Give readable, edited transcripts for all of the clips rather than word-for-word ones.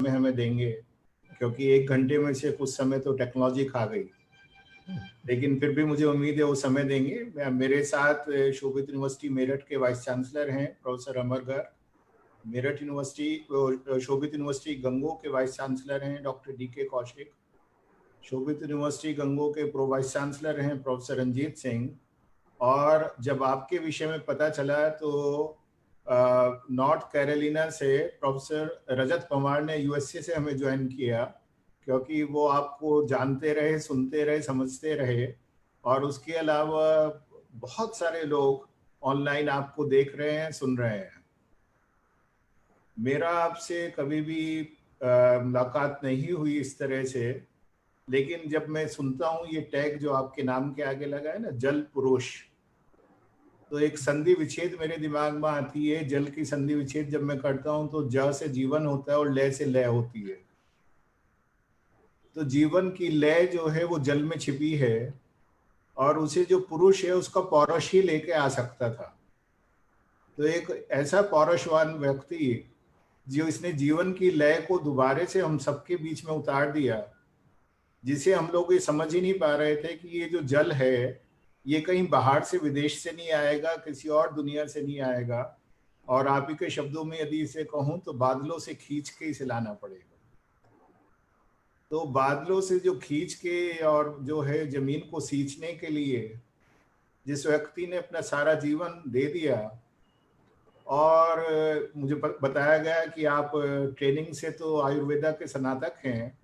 समय हमें देंगे, क्योंकि 1 घंटे में से कुछ समय तो टेक्नोलॉजी खा गई, लेकिन फिर भी मुझे उम्मीद है वो समय देंगे। मेरे साथ शोभित यूनिवर्सिटी मेरठ के वाइस चांसलर हैं प्रोफेसर अमर गर्ग, मेरठ यूनिवर्सिटी शोभित यूनिवर्सिटी गंगो के वाइस चांसलर हैं डॉक्टर DK कौशिक, शोभित यूनिवर्सिटी गंगो के प्रो वाइस चांसलर हैं प्रोफेसर रंजीत सिंह। और जब आपके विषय में पता चला तो नॉर्थ कैरोलिना से प्रोफेसर रजत पवार ने USA से हमें ज्वाइन किया, क्योंकि वो आपको जानते रहे, सुनते रहे, समझते रहे। और उसके अलावा बहुत सारे लोग ऑनलाइन आपको देख रहे हैं, सुन रहे हैं। मेरा आपसे कभी भी मुलाकात नहीं हुई इस तरह से, लेकिन जब मैं सुनता हूँ ये टैग जो आपके नाम के आगे लगा है ना, जल पुरुष, तो एक संधि विच्छेद मेरे दिमाग में आती है। जल की संधि विच्छेद जब मैं करता हूँ तो ज से जीवन होता है और लय से लय होती है। तो जीवन की लय जो है वो जल में छिपी है, और उसे जो पुरुष है उसका पौरुष ही लेके आ सकता था। तो एक ऐसा पौरुषवान व्यक्ति जो इसने जीवन की लय को दोबारे से हम सबके बीच में उतार दिया, जिसे हम लोग ये समझ ही नहीं पा रहे थे कि ये जो जल है ये कहीं बाहर से, विदेश से नहीं आएगा, किसी और दुनिया से नहीं आएगा। और आप ही के शब्दों में यदि इसे कहूँ तो बादलों से खींच के इसे लाना पड़ेगा। तो बादलों से जो खींच के और जो है जमीन को सींचने के लिए जिस व्यक्ति ने अपना सारा जीवन दे दिया, और मुझे बताया गया कि आप ट्रेनिंग से तो आयुर्वेदा के स्नातक हैं,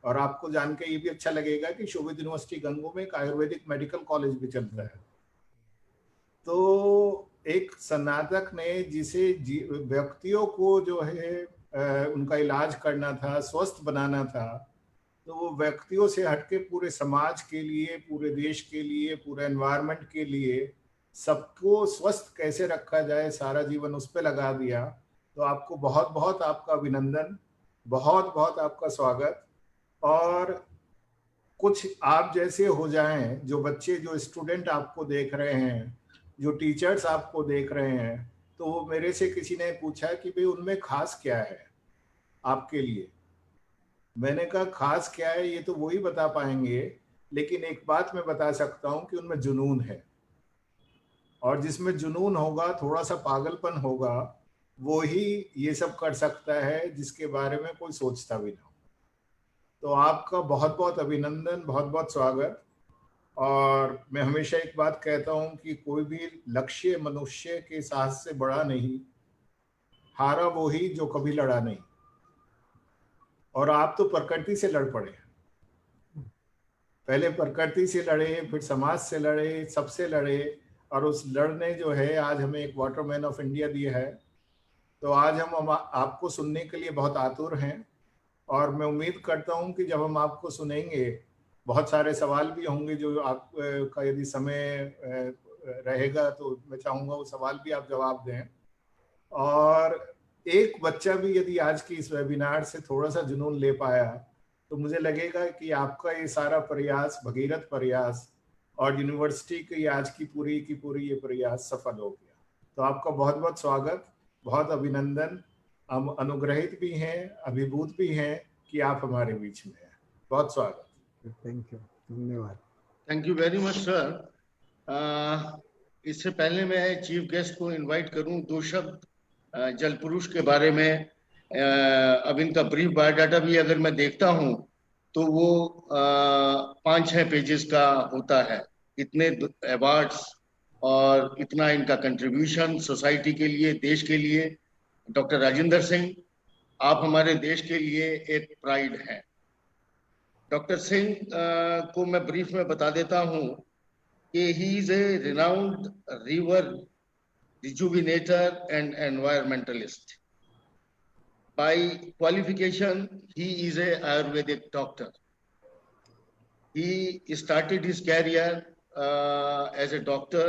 और आपको जान के ये भी अच्छा लगेगा कि शोभित यूनिवर्सिटी गंगो में एक आयुर्वेदिक मेडिकल कॉलेज भी चलता है। तो एक स्नातक ने जिसे व्यक्तियों को जो है उनका इलाज करना था, स्वस्थ बनाना था, तो वो व्यक्तियों से हटके पूरे समाज के लिए, पूरे देश के लिए, पूरे एनवायरनमेंट के लिए, सबको स्वस्थ कैसे रखा जाए, सारा जीवन उस पर लगा दिया। तो आपको बहुत बहुत आपका अभिनंदन, बहुत बहुत आपका स्वागत। और कुछ आप जैसे हो जाएं, जो बच्चे, जो स्टूडेंट आपको देख रहे हैं, जो टीचर्स आपको देख रहे हैं, तो वो मेरे से किसी ने पूछा कि भाई उनमें खास क्या है आपके लिए। मैंने कहा खास क्या है ये तो वही बता पाएंगे, लेकिन एक बात मैं बता सकता हूँ कि उनमें जुनून है। और जिसमें जुनून होगा, थोड़ा सा पागलपन होगा, वो ही ये सब कर सकता है जिसके बारे में कोई सोचता भी ना हो। तो आपका बहुत बहुत अभिनंदन, बहुत बहुत स्वागत। और मैं हमेशा एक बात कहता हूँ कि कोई भी लक्ष्य मनुष्य के साहस से बड़ा नहीं, हारा वो ही जो कभी लड़ा नहीं। और आप तो प्रकृति से लड़ पड़े, पहले प्रकृति से लड़े, फिर समाज से लड़े, सबसे लड़े, और उस लड़ने जो है आज हमें एक वाटरमैन ऑफ इंडिया दिया है। तो आज हम आपको सुनने के लिए बहुत आतुर हैं, और मैं उम्मीद करता हूं कि जब हम आपको सुनेंगे, बहुत सारे सवाल भी होंगे जो आप का यदि समय रहेगा तो मैं चाहूँगा वो सवाल भी आप जवाब दें। और एक बच्चा भी यदि आज की इस वेबिनार से थोड़ा सा जुनून ले पाया, तो मुझे लगेगा कि आपका ये सारा प्रयास, भगीरथ प्रयास, और यूनिवर्सिटी की आज की पूरी ये प्रयास सफल हो गया। तो आपका बहुत बहुत स्वागत, बहुत अभिनंदन। हम अनुग्रहित भी हैं, अभिभूत भी हैं कि आप हमारे बीच में हैं। बहुत स्वागत। थैंक यू, धन्यवाद। Thank you very much sir. इससे पहले मैं चीफ गेस्ट को इनवाइट करूं, 2 शब्द जल पुरुष के बारे में। अब इनका ब्रीफ बायोडाटा भी अगर मैं देखता हूं तो वो 5-6 पेजेस का होता है। इतने अवार्ड्स और इतना इनका कंट्रीब्यूशन सोसाइटी के लिए, देश के लिए। डॉक्टर राजेंद्र सिंह, आप हमारे देश के लिए एक प्राइड हैं। डॉक्टर सिंह को मैं ब्रीफ में बता देता हूं कि he is a renowned river rejuvenator and environmentalist. By qualification, he is a Ayurvedic doctor. He started his career as a doctor.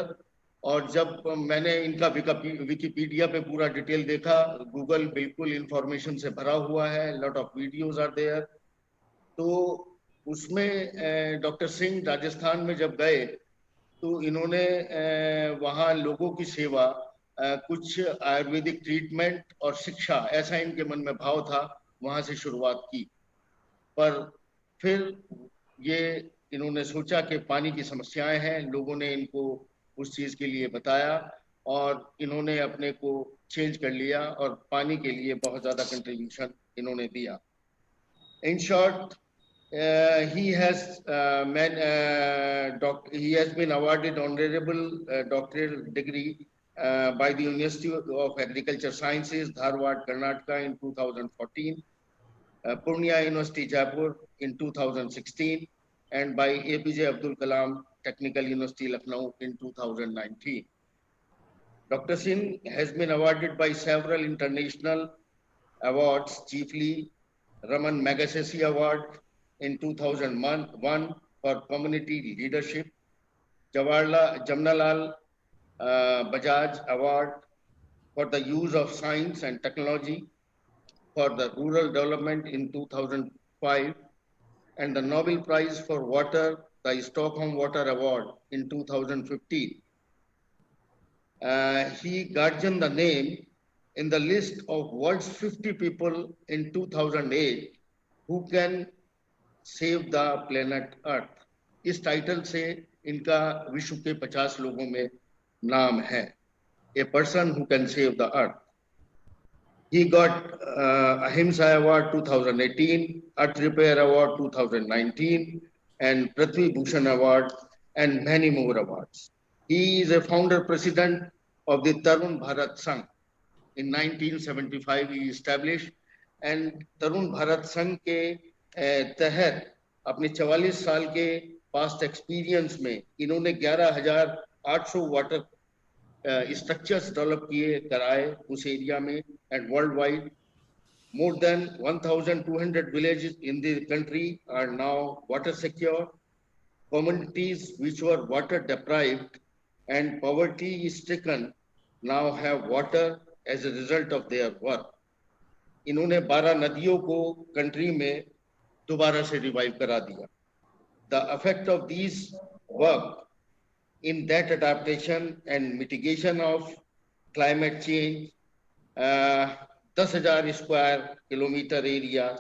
और जब मैंने इनका विकिपीडिया पे पूरा डिटेल देखा, गूगल बिल्कुल इंफॉर्मेशन से भरा हुआ है, lot of videos are there. तो उसमें डॉक्टर सिंह राजस्थान में जब गए तो इन्होंने वहाँ लोगों की सेवा, कुछ आयुर्वेदिक ट्रीटमेंट और शिक्षा, ऐसा इनके मन में भाव था। वहां से शुरुआत की, पर फिर ये इन्होंने सोचा कि पानी की समस्याएं हैं, लोगों ने इनको उस चीज के लिए बताया और इन्होंने अपने को चेंज कर लिया और पानी के लिए बहुत ज्यादा कंट्रीब्यूशन इन्होंने दिया। In short, he has he has been awarded honorable doctoral degree by the University of Agriculture Sciences, Dharwad, Karnataka in 2014, Purnia University, Jaipur in 2016, and by APJ Abdul Kalam Technical University, Lucknow in 2019. Dr. Singh has been awarded by several international awards, chiefly Raman Magsaysay Award in 2001 for community leadership, Jamnalal Bajaj Award for the use of science and technology for the rural development in 2005, and the Nobel Prize for Water, the Stockholm Water Award in 2015. He guardianed the name in the list of world's 50 people in 2008 who can save the planet Earth. इस title से इनका विश्व के 50 लोगों में नाम है. A person who can save the earth. He got Ahimsa Award 2018, Earth Repair Award 2019, and Prithvi Bhushan Award, and many more awards. He is a founder president of the Tarun Bharat Sangh. In 1975 he established, and Tarun Bharat Sangh के तहत अपने 44 साल के past experience में इन्होंने 11,800 water structures develop किए कराए उस एरिया में, and worldwide more than 1,200 villages in the country are now water secure. Communities which were water deprived and poverty stricken now have water as a result of their work. इन्होंने 12 नदियों को country में दोबारा से revive करा दिया. The effect of these work in that adaptation and mitigation of climate change, 10,000 square kilometer area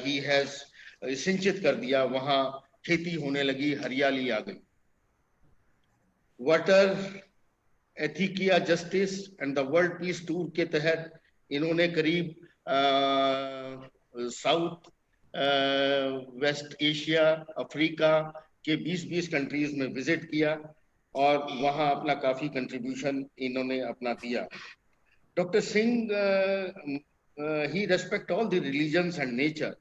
he has सिंचित कर दिया, वहां खेती होने लगी, हरियाली आ गई. वाटर एथिकिया justice and the world peace tour के तहत इन्होंने करीब साउथ वेस्ट एशिया, अफ्रीका के 20-20 कंट्रीज में विजिट किया और वहां अपना काफी कंट्रीब्यूशन इन्होंने अपना दिया. Doctor Singh he respect all the religions and nature.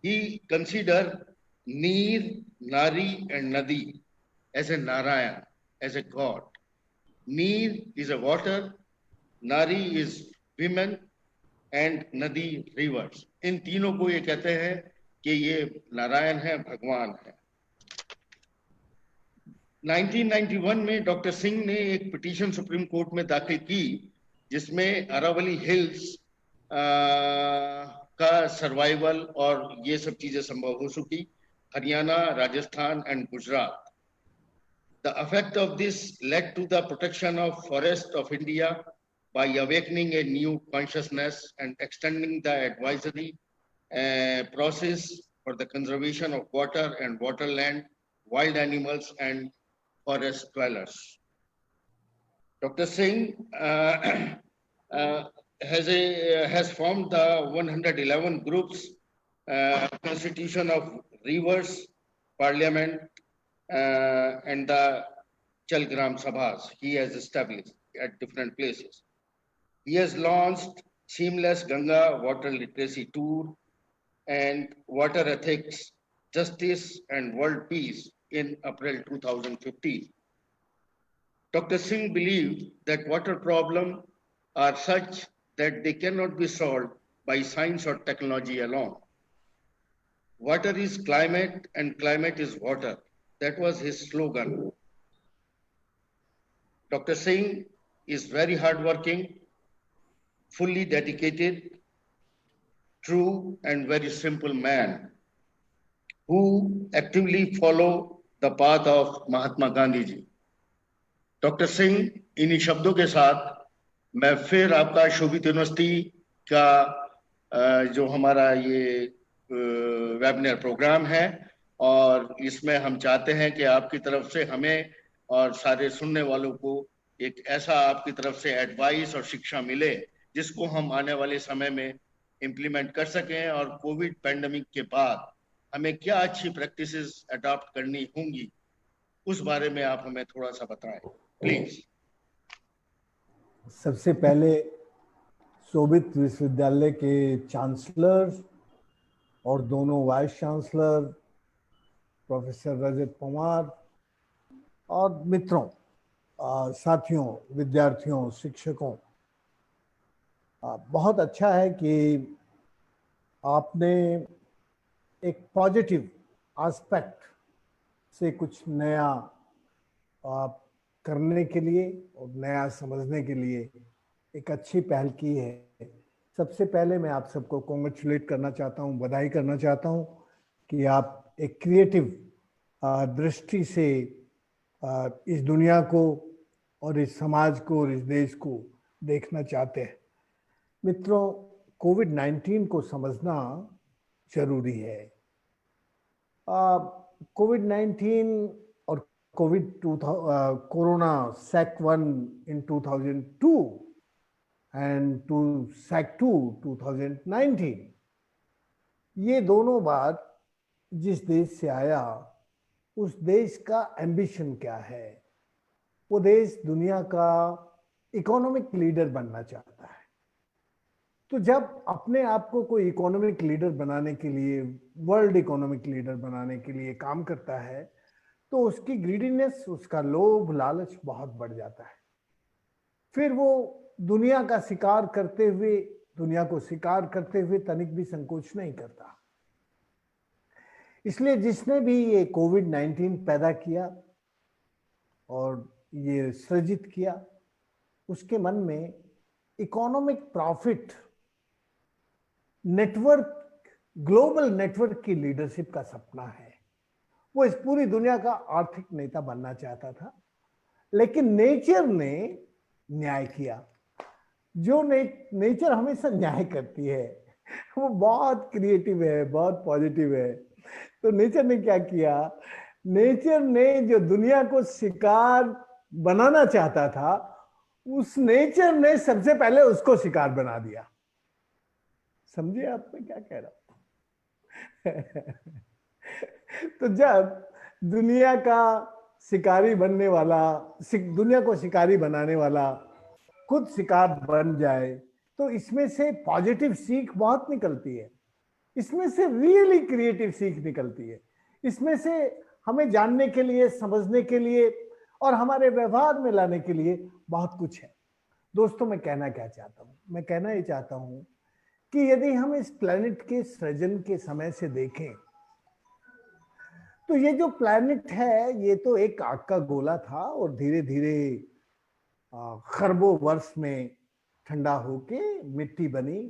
He consider Neer, Nari and Nadi as a Narayan, as a god. Neer is a water, Nari is women, and Nadi rivers. इन तीनों को ये कहते हैं कि ये नारायण है, भगवान है. 1991 में डॉक्टर सिंह ने एक पिटीशन सुप्रीम कोर्ट में दाखिल की जिसमें अरावली हिल्स का सर्वाइवल और ये सब चीजें संभव हो सकी. Haryana, Rajasthan and Gujarat. The effect of this led to the protection of forest of India by awakening a new consciousness and extending the advisory process for the conservation of water and waterland, wild animals and forest dwellers. Dr. Singh has formed the 111 groups, constitution of rivers, parliament, and the Chalgram Sabhas he has established at different places. He has launched Seamless Ganga Water Literacy Tour and Water Ethics, Justice and World Peace in April 2015. Dr. Singh believed that water problems are such that they cannot be solved by science or technology alone. Water is climate and climate is water. That was his slogan. Dr. Singh is very hardworking, fully dedicated, true and very simple man who actively follow the path of Mahatma Gandhi ji. Doctor Singh, इन्हीं शब्दों के साथ मैं फिर आपका शोभित university का जो हमारा ये वेबिनार प्रोग्राम है, और इसमें हम चाहते हैं कि आपकी तरफ से हमें और सारे सुनने वालों को एक ऐसा आपकी तरफ से एडवाइस और शिक्षा मिले जिसको हम आने वाले समय में इम्प्लीमेंट कर सकें, और कोविड पैंडेमिक के बाद हमें क्या अच्छी प्रैक्टिसेस अडॉप्ट करनी होंगी उस बारे में आप हमें थोड़ा सा बताएं प्लीज। सबसे पहले शोभित विश्वविद्यालय के चांसलर और दोनों वाइस चांसलर प्रोफेसर रजत पवार और मित्रों, साथियों, विद्यार्थियों, शिक्षकों, बहुत अच्छा है कि आपने एक पॉजिटिव एस्पेक्ट से कुछ नया करने के लिए और नया समझने के लिए एक अच्छी पहल की है। सबसे पहले मैं आप सबको कॉन्ग्रेचुलेट करना चाहता हूँ, बधाई करना चाहता हूँ कि आप एक क्रिएटिव दृष्टि से इस दुनिया को और इस समाज को और इस देश को देखना चाहते हैं। मित्रों, कोविड-19 को समझना जरूरी है। कोविड-19 और corona SAC-1 in 2002 and SAC-2 2019, ये दोनों बार जिस देश से आया उस देश का एम्बिशन क्या है। वो देश दुनिया का इकोनॉमिक लीडर बनना चाहता है। तो जब अपने आप को कोई इकोनॉमिक लीडर बनाने के लिए, वर्ल्ड इकोनॉमिक लीडर बनाने के लिए काम करता है, तो उसकी ग्रीडीनेस, उसका लोभ लालच बहुत बढ़ जाता है। फिर वो दुनिया का शिकार करते हुए, दुनिया को शिकार करते हुए तनिक भी संकोच नहीं करता। इसलिए जिसने भी ये कोविड-19 पैदा किया और ये सृजित किया, उसके मन में economic profit, network, global network की लीडरशिप का सपना है। वो इस पूरी दुनिया का आर्थिक नेता बनना चाहता था, लेकिन नेचर ने न्याय किया। जो नेचर हमेशा न्याय करती है, वो बहुत क्रिएटिव है, बहुत पॉजिटिव है। तो नेचर ने क्या किया? नेचर ने जो दुनिया को शिकार बनाना चाहता था, उस नेचर ने सबसे पहले उसको शिकार बना दिया। समझिए आप मैं क्या कह रहा हूं? तो जब दुनिया का शिकारी बनने वाला, दुनिया को शिकारी बनाने वाला खुद शिकार बन जाए, तो इसमें से पॉजिटिव सीख बहुत निकलती है। इसमें से रियली क्रिएटिव सीख निकलती है। इसमें से हमें जानने के लिए, समझने के लिए और हमारे व्यवहार में लाने के लिए बहुत कुछ है। दोस्तों, मैं कहना क्या चाहता हूं? मैं कहना ये चाहता हूं कि यदि हम इस प्लेनेट के सृजन के समय से देखें, तो ये जो प्लेनेट है, ये तो एक आग का गोला था और धीरे धीरे खरबों वर्ष में ठंडा होके मिट्टी बनी,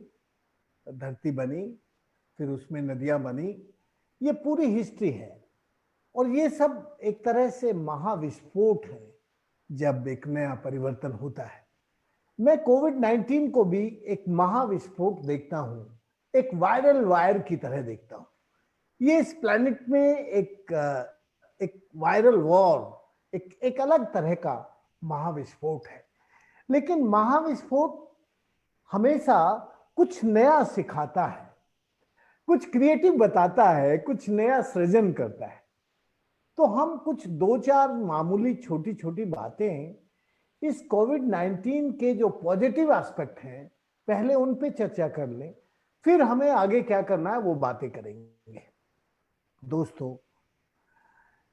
धरती बनी, फिर उसमें नदियां बनी। ये पूरी हिस्ट्री है और ये सब एक तरह से महाविस्फोट है जब एक नया परिवर्तन होता है। मैं कोविड-19 को भी एक महाविस्फोट देखता हूं, एक वायरल वायर की तरह देखता हूं। ये इस प्लैनेट में एक वायरल वॉर, एक अलग तरह का महाविस्फोट है। लेकिन महाविस्फोट हमेशा कुछ नया सिखाता है, कुछ क्रिएटिव बताता है, कुछ नया सृजन करता है। तो हम कुछ 2-4 मामूली छोटी छोटी बातें इस कोविड-19 के जो पॉजिटिव एस्पेक्ट हैं, पहले उन पे चर्चा कर लें, फिर हमें आगे क्या करना है वो बातें करेंगे। दोस्तों,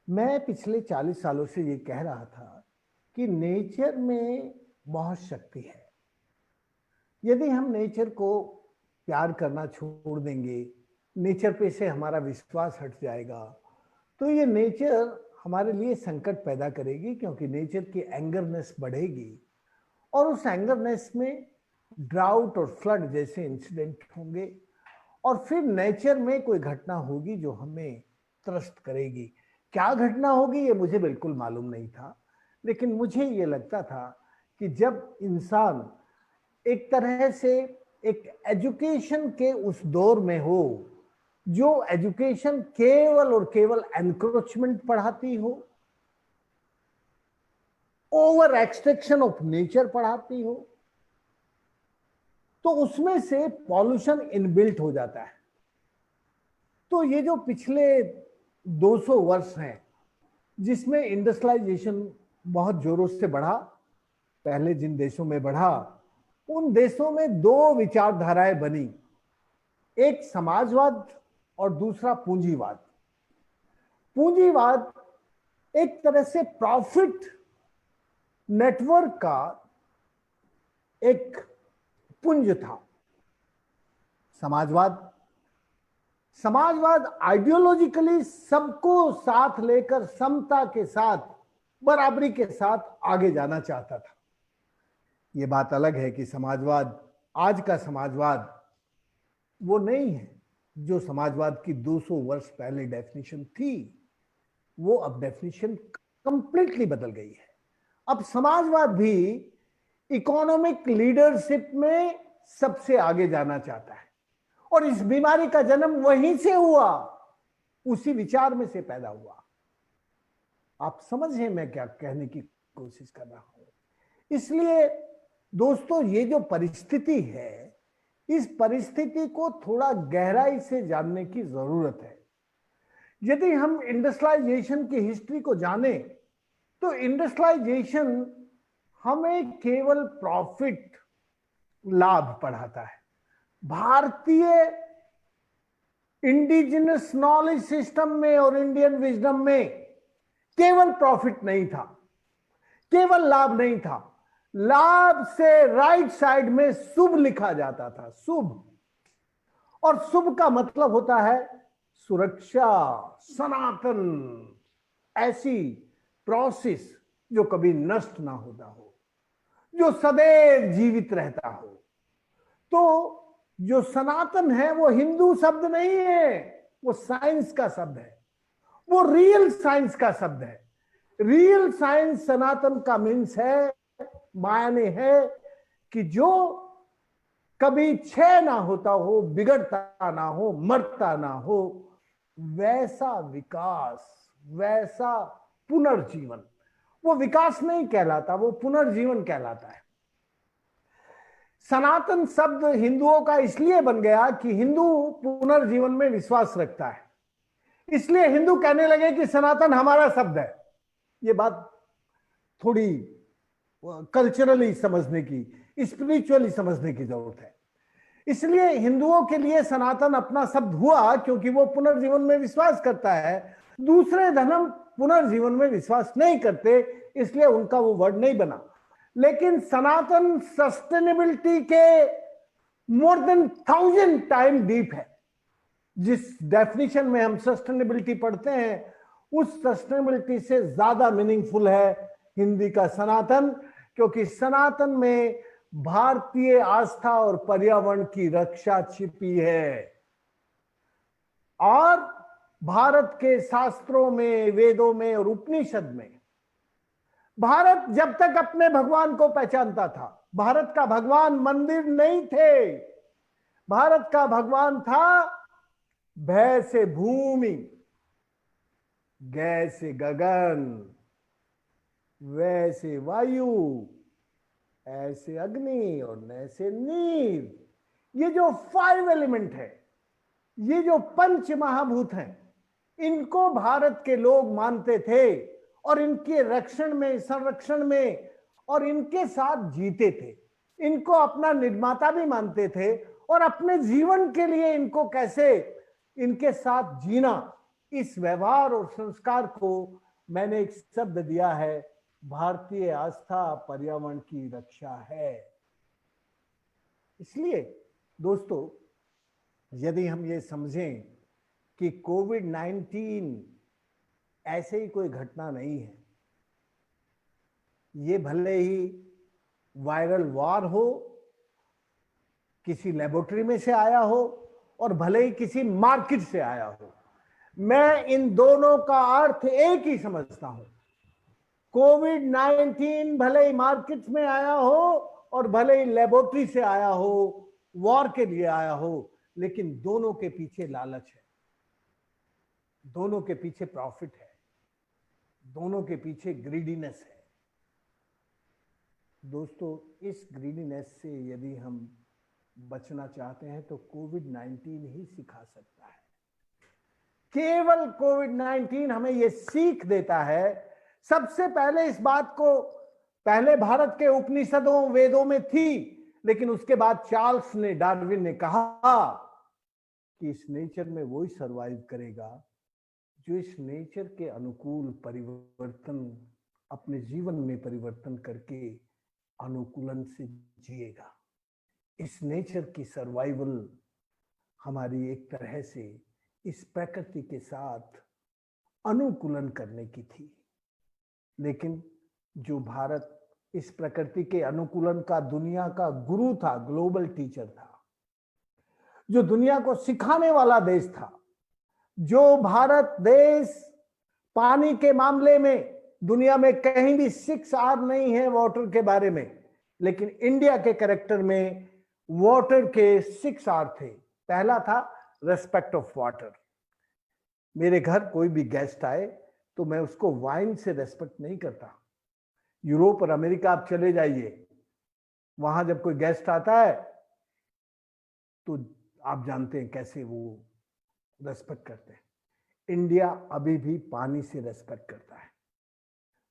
मैं पिछले 40 सालों से ये कह रहा था कि नेचर में बहुत शक्ति है। यदि हम नेचर को प्यार करना छोड़ देंगे, नेचर पे से हमारा विश्वास हट जाएगा, तो ये नेचर हमारे लिए संकट पैदा करेगी, क्योंकि नेचर की एंगरनेस बढ़ेगी और उस एंगरनेस में ड्राउट और फ्लड जैसे इंसिडेंट होंगे और फिर नेचर में कोई घटना होगी जो हमें त्रस्त करेगी। क्या घटना होगी ये मुझे बिल्कुल मालूम नहीं था, लेकिन मुझे ये लगता था कि जब इंसान एक तरह से एक एजुकेशन के उस दौर में हो जो एजुकेशन केवल और केवल एनक्रोचमेंट पढ़ाती हो, ओवर एक्सट्रैक्शन ऑफ नेचर पढ़ाती हो, तो उसमें से पॉल्यूशन इनबिल्ट हो जाता है। तो ये जो पिछले 200 वर्ष हैं जिसमें इंडस्ट्रियलाइजेशन बहुत जोरों से बढ़ा, पहले जिन देशों में बढ़ा उन देशों में दो विचारधाराएं बनी, एक समाजवाद और दूसरा पूंजीवाद। पूंजीवाद एक तरह से प्रॉफिट नेटवर्क का एक पुंज था। समाजवाद आइडियोलॉजिकली सबको साथ लेकर समता के साथ, बराबरी के साथ आगे जाना चाहता था। ये बात अलग है कि समाजवाद, आज का समाजवाद वो नहीं है जो समाजवाद की 200 वर्ष पहले डेफिनेशन थी। वो अब डेफिनेशन कंप्लीटली बदल गई है। अब समाजवाद भी इकोनॉमिक लीडरशिप में सबसे आगे जाना चाहता है, और इस बीमारी का जन्म वहीं से हुआ, उसी विचार में से पैदा हुआ। आप समझे मैं क्या कहने की कोशिश कर रहा हूं। इसलिए दोस्तों, ये जो परिस्थिति है, इस परिस्थिति को थोड़ा गहराई से जानने की जरूरत है। यदि हम इंडस्ट्रियलाइजेशन की हिस्ट्री को जाने तो इंडस्ट्रियलाइजेशन हमें केवल प्रॉफिट, लाभ पढ़ाता है। भारतीय इंडिजिनस नॉलेज सिस्टम में और इंडियन विजडम में केवल प्रॉफिट नहीं था, केवल लाभ नहीं था। लाभ से राइट साइड में शुभ लिखा जाता था, शुभ। और शुभ का मतलब होता है सुरक्षा, सनातन, ऐसी प्रोसेस जो कभी नष्ट ना होता हो, जो सदैव जीवित रहता हो। तो जो सनातन है वो हिंदू शब्द नहीं है, वो साइंस का शब्द है, वो रियल साइंस का शब्द है। रियल साइंस सनातन का मीन्स है, मायने है कि जो कभी क्षय ना होता हो, बिगड़ता ना हो, मरता ना हो, वैसा विकास, वैसा पुनर्जीवन। वो विकास नहीं कहलाता, वो पुनर्जीवन कहलाता है। सनातन शब्द हिंदुओं का इसलिए बन गया कि हिंदू पुनर्जीवन में विश्वास रखता है, इसलिए हिंदू कहने लगे कि सनातन हमारा शब्द है। ये बात थोड़ी कल्चरली समझने की, स्पिरिचुअली समझने की जरूरत है। इसलिए हिंदुओं के लिए सनातन अपना शब्द हुआ क्योंकि वो पुनर्जीवन में विश्वास करता है। दूसरे धर्म पुनर्जीवन में विश्वास नहीं करते, इसलिए उनका वो वर्ड नहीं बना। लेकिन सनातन सस्टेनेबिलिटी के मोर देन 1000 टाइम डीप है। जिस डेफिनेशन में हम सस्टेनेबिलिटी पढ़ते हैं, उस सस्टेनेबिलिटी से ज्यादा मीनिंगफुल है हिंदी का सनातन, क्योंकि सनातन में भारतीय आस्था और पर्यावरण की रक्षा छिपी है। और भारत के शास्त्रों में, वेदों में और उपनिषद में भारत जब तक अपने भगवान को पहचानता था, भारत का भगवान मंदिर नहीं थे, भारत का भगवान था भय से भूमि, गै से गगन, वैसे वायु, ऐसे अग्नि और नैसे नीर। ये जो 5 एलिमेंट है, ये जो पंच महाभूत हैं, इनको भारत के लोग मानते थे और इनके रक्षण में, संरक्षण में और इनके साथ जीते थे। इनको अपना निर्माता भी मानते थे और अपने जीवन के लिए इनको कैसे इनके साथ जीना, इस व्यवहार और संस्कार को मैंने एक शब्द दिया है, भारतीय आस्था पर्यावरण की रक्षा है। इसलिए दोस्तों, यदि हम ये समझें कि कोविड-19 ऐसे ही कोई घटना नहीं है, ये भले ही वायरल वार हो, किसी लेबोरेटरी में से आया हो और भले ही किसी मार्केट से आया हो, मैं इन दोनों का अर्थ एक ही समझता हूं। कोविड-19 भले ही मार्केट में आया हो और भले ही लेबोरेटरी से आया हो, वॉर के लिए आया हो, लेकिन दोनों के पीछे लालच है, दोनों के पीछे प्रॉफिट है, दोनों के पीछे ग्रीडीनेस है। दोस्तों, इस ग्रीडीनेस से यदि हम बचना चाहते हैं तो कोविड-19 ही सिखा सकता है। केवल कोविड-19 हमें यह सीख देता है। सबसे पहले इस बात को पहले भारत के उपनिषदों वेदों में थी, लेकिन उसके बाद चार्ल्स ने डार्विन ने कहा कि इस नेचर में वही सरवाइव करेगा जो इस नेचर के अनुकूल परिवर्तन अपने जीवन में परिवर्तन करके अनुकूलन से जिएगा। इस नेचर की सर्वाइवल हमारी एक तरह से इस प्रकृति के साथ अनुकूलन करने की थी। लेकिन जो भारत इस प्रकृति के अनुकूलन का दुनिया का गुरु था, ग्लोबल टीचर था, जो दुनिया को सिखाने वाला देश था, जो भारत देश पानी के मामले में दुनिया में कहीं भी 6R नहीं है वाटर के बारे में, लेकिन इंडिया के कैरेक्टर में वाटर के 6R थे। पहला था रेस्पेक्ट ऑफ वाटर। मेरे घर कोई भी गेस्ट आए तो मैं उसको वाइन से रेस्पेक्ट नहीं करता। यूरोप और अमेरिका आप चले जाइए, वहां जब कोई गेस्ट आता है तो आप जानते हैं कैसे वो रेस्पेक्ट करते हैं। इंडिया अभी भी पानी से रेस्पेक्ट करता है,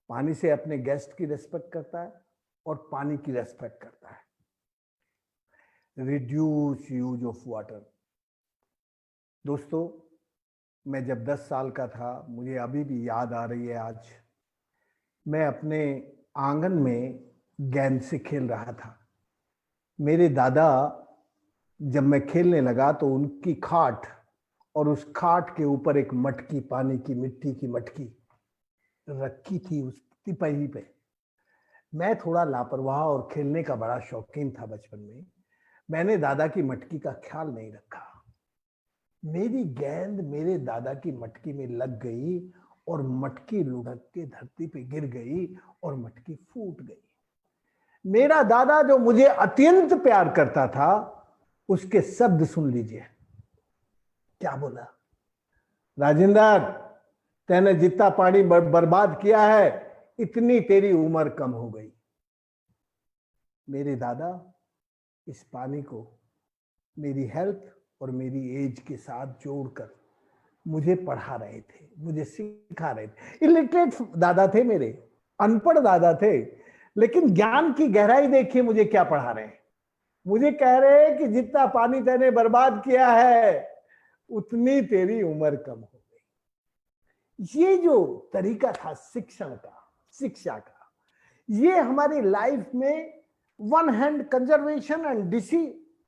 पानी से अपने गेस्ट की रेस्पेक्ट करता है और पानी की रेस्पेक्ट करता है। Reduce use of water. दोस्तों, मैं जब 10 साल का था, मुझे अभी भी याद आ रही है आज, मैं अपने आंगन में गेंद से खेल रहा था। मेरे दादा जब मैं खेलने लगा तो उनकी खाट और उस खाट के ऊपर एक मटकी, पानी की मिट्टी की मटकी रखी थी उस तिपही पे। मैं थोड़ा लापरवाह और खेलने का बड़ा शौकीन था बचपन में। मैंने दादा की मटकी का ख्याल नहीं रखा। मेरी गेंद मेरे दादा की मटकी में लग गई और मटकी लुढ़क के धरती पे गिर गई और मटकी फूट गई। मेरा दादा जो मुझे अत्यंत प्यार करता था, उसके शब्द सुन लीजिए। क्या बोला? राजेंद्र, तैने जितना पानी बर्बाद किया है, इतनी तेरी उम्र कम हो गई। मेरे दादा इस पानी को मेरी हेल्थ और मेरी एज के साथ जोड़कर मुझे पढ़ा रहे थे, मुझे सिखा रहे थे। इलिटरेट दादा थे मेरे, अनपढ़ दादा थे, लेकिन ज्ञान की गहराई देखिए मुझे क्या पढ़ा रहे हैं। मुझे कह रहे हैं कि जितना पानी तैने बर्बाद किया है, उतनी तेरी उम्र कम हो गई। ये जो तरीका था शिक्षण का, शिक्षा का, ये हमारी लाइफ में one hand conservation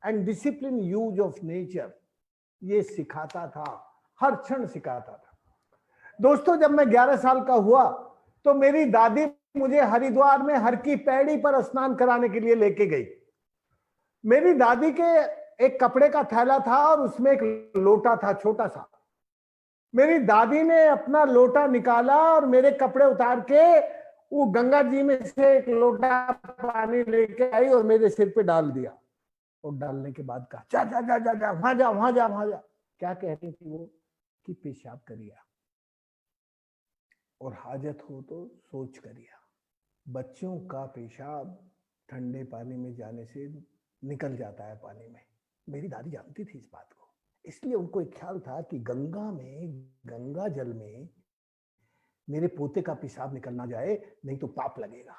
and discipline use of nature ये सिखाता था, हर क्षण सिखाता था। दोस्तों, जब मैं 11 साल का हुआ तो मेरी दादी मुझे हरिद्वार में हर की पैड़ी पर स्नान कराने के लिए लेके गई। मेरी दादी के एक कपड़े का थैला था और उसमें एक लोटा था छोटा सा। मेरी दादी ने अपना लोटा निकाला और मेरे कपड़े उतार के वो गंगा जी में से एक लोटा पानी लेके आई और मेरे सिर पे डाल दिया। और डालने के बाद कहा, जा जा जा जा जा वहां जा वहां जा वहां जा। क्या कह रही थी वो? कि पेशाब करिया और हाजत हो तो सोच करिया। बच्चों का पेशाब ठंडे पानी में जाने से निकल जाता है पानी में। मेरी दादी जानती थी इस बात को, इसलिए उनको एक ख्याल था कि गंगा जल में मेरे पोते का पेशाब निकल ना जाए, नहीं तो पाप लगेगा।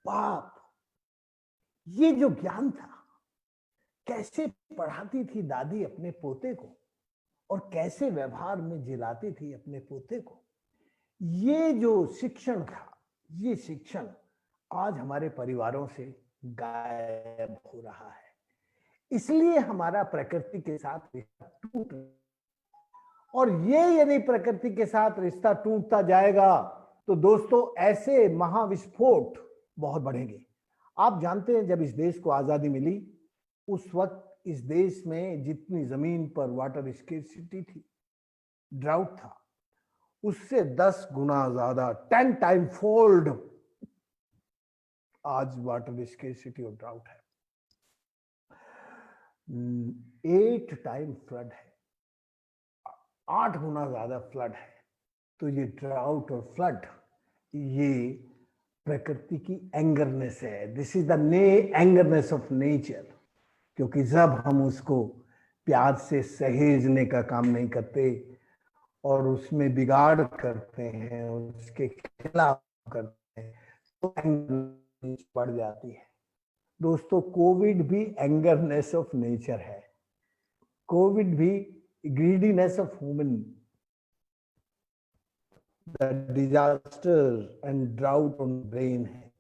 पाप, ये जो ज्ञान था, कैसे पढ़ाती थी दादी अपने पोते को और कैसे व्यवहार में जिलाती थी अपने पोते को। ये जो शिक्षण था, ये शिक्षण आज हमारे परिवारों से गायब हो रहा है। इसलिए हमारा प्रकृति के साथ रिश्ता टूट रहा है। और ये यदि प्रकृति के साथ रिश्ता टूटता जाएगा तो दोस्तों ऐसे महाविस्फोट बहुत बढ़ेंगे। आप जानते हैं, जब इस देश को आजादी मिली उस वक्त इस देश में जितनी जमीन पर वाटर स्केर्सिटी थी, ड्राउट था, उससे 10 गुना ज्यादा, 10 टाइम फोल्ड आज वाटर स्केर्सिटी और ड्राउट है। 8 टाइम फ्लड है, 8 गुना ज्यादा फ्लड है। तो ये ड्राउट और फ्लड ये प्रकृति की एंगरनेस है। This is the angerness of nature, क्योंकि जब हम उसको प्यार से सहेजने का काम नहीं करते और उसमें बिगाड़ करते हैं, उसके खिलाफ करते हैं, तो एंगरनेस बढ़ जाती है। दोस्तों, कोविड भी एंगरनेस ऑफ नेचर है, कोविड भी greediness of human. The disaster and drought on brain है,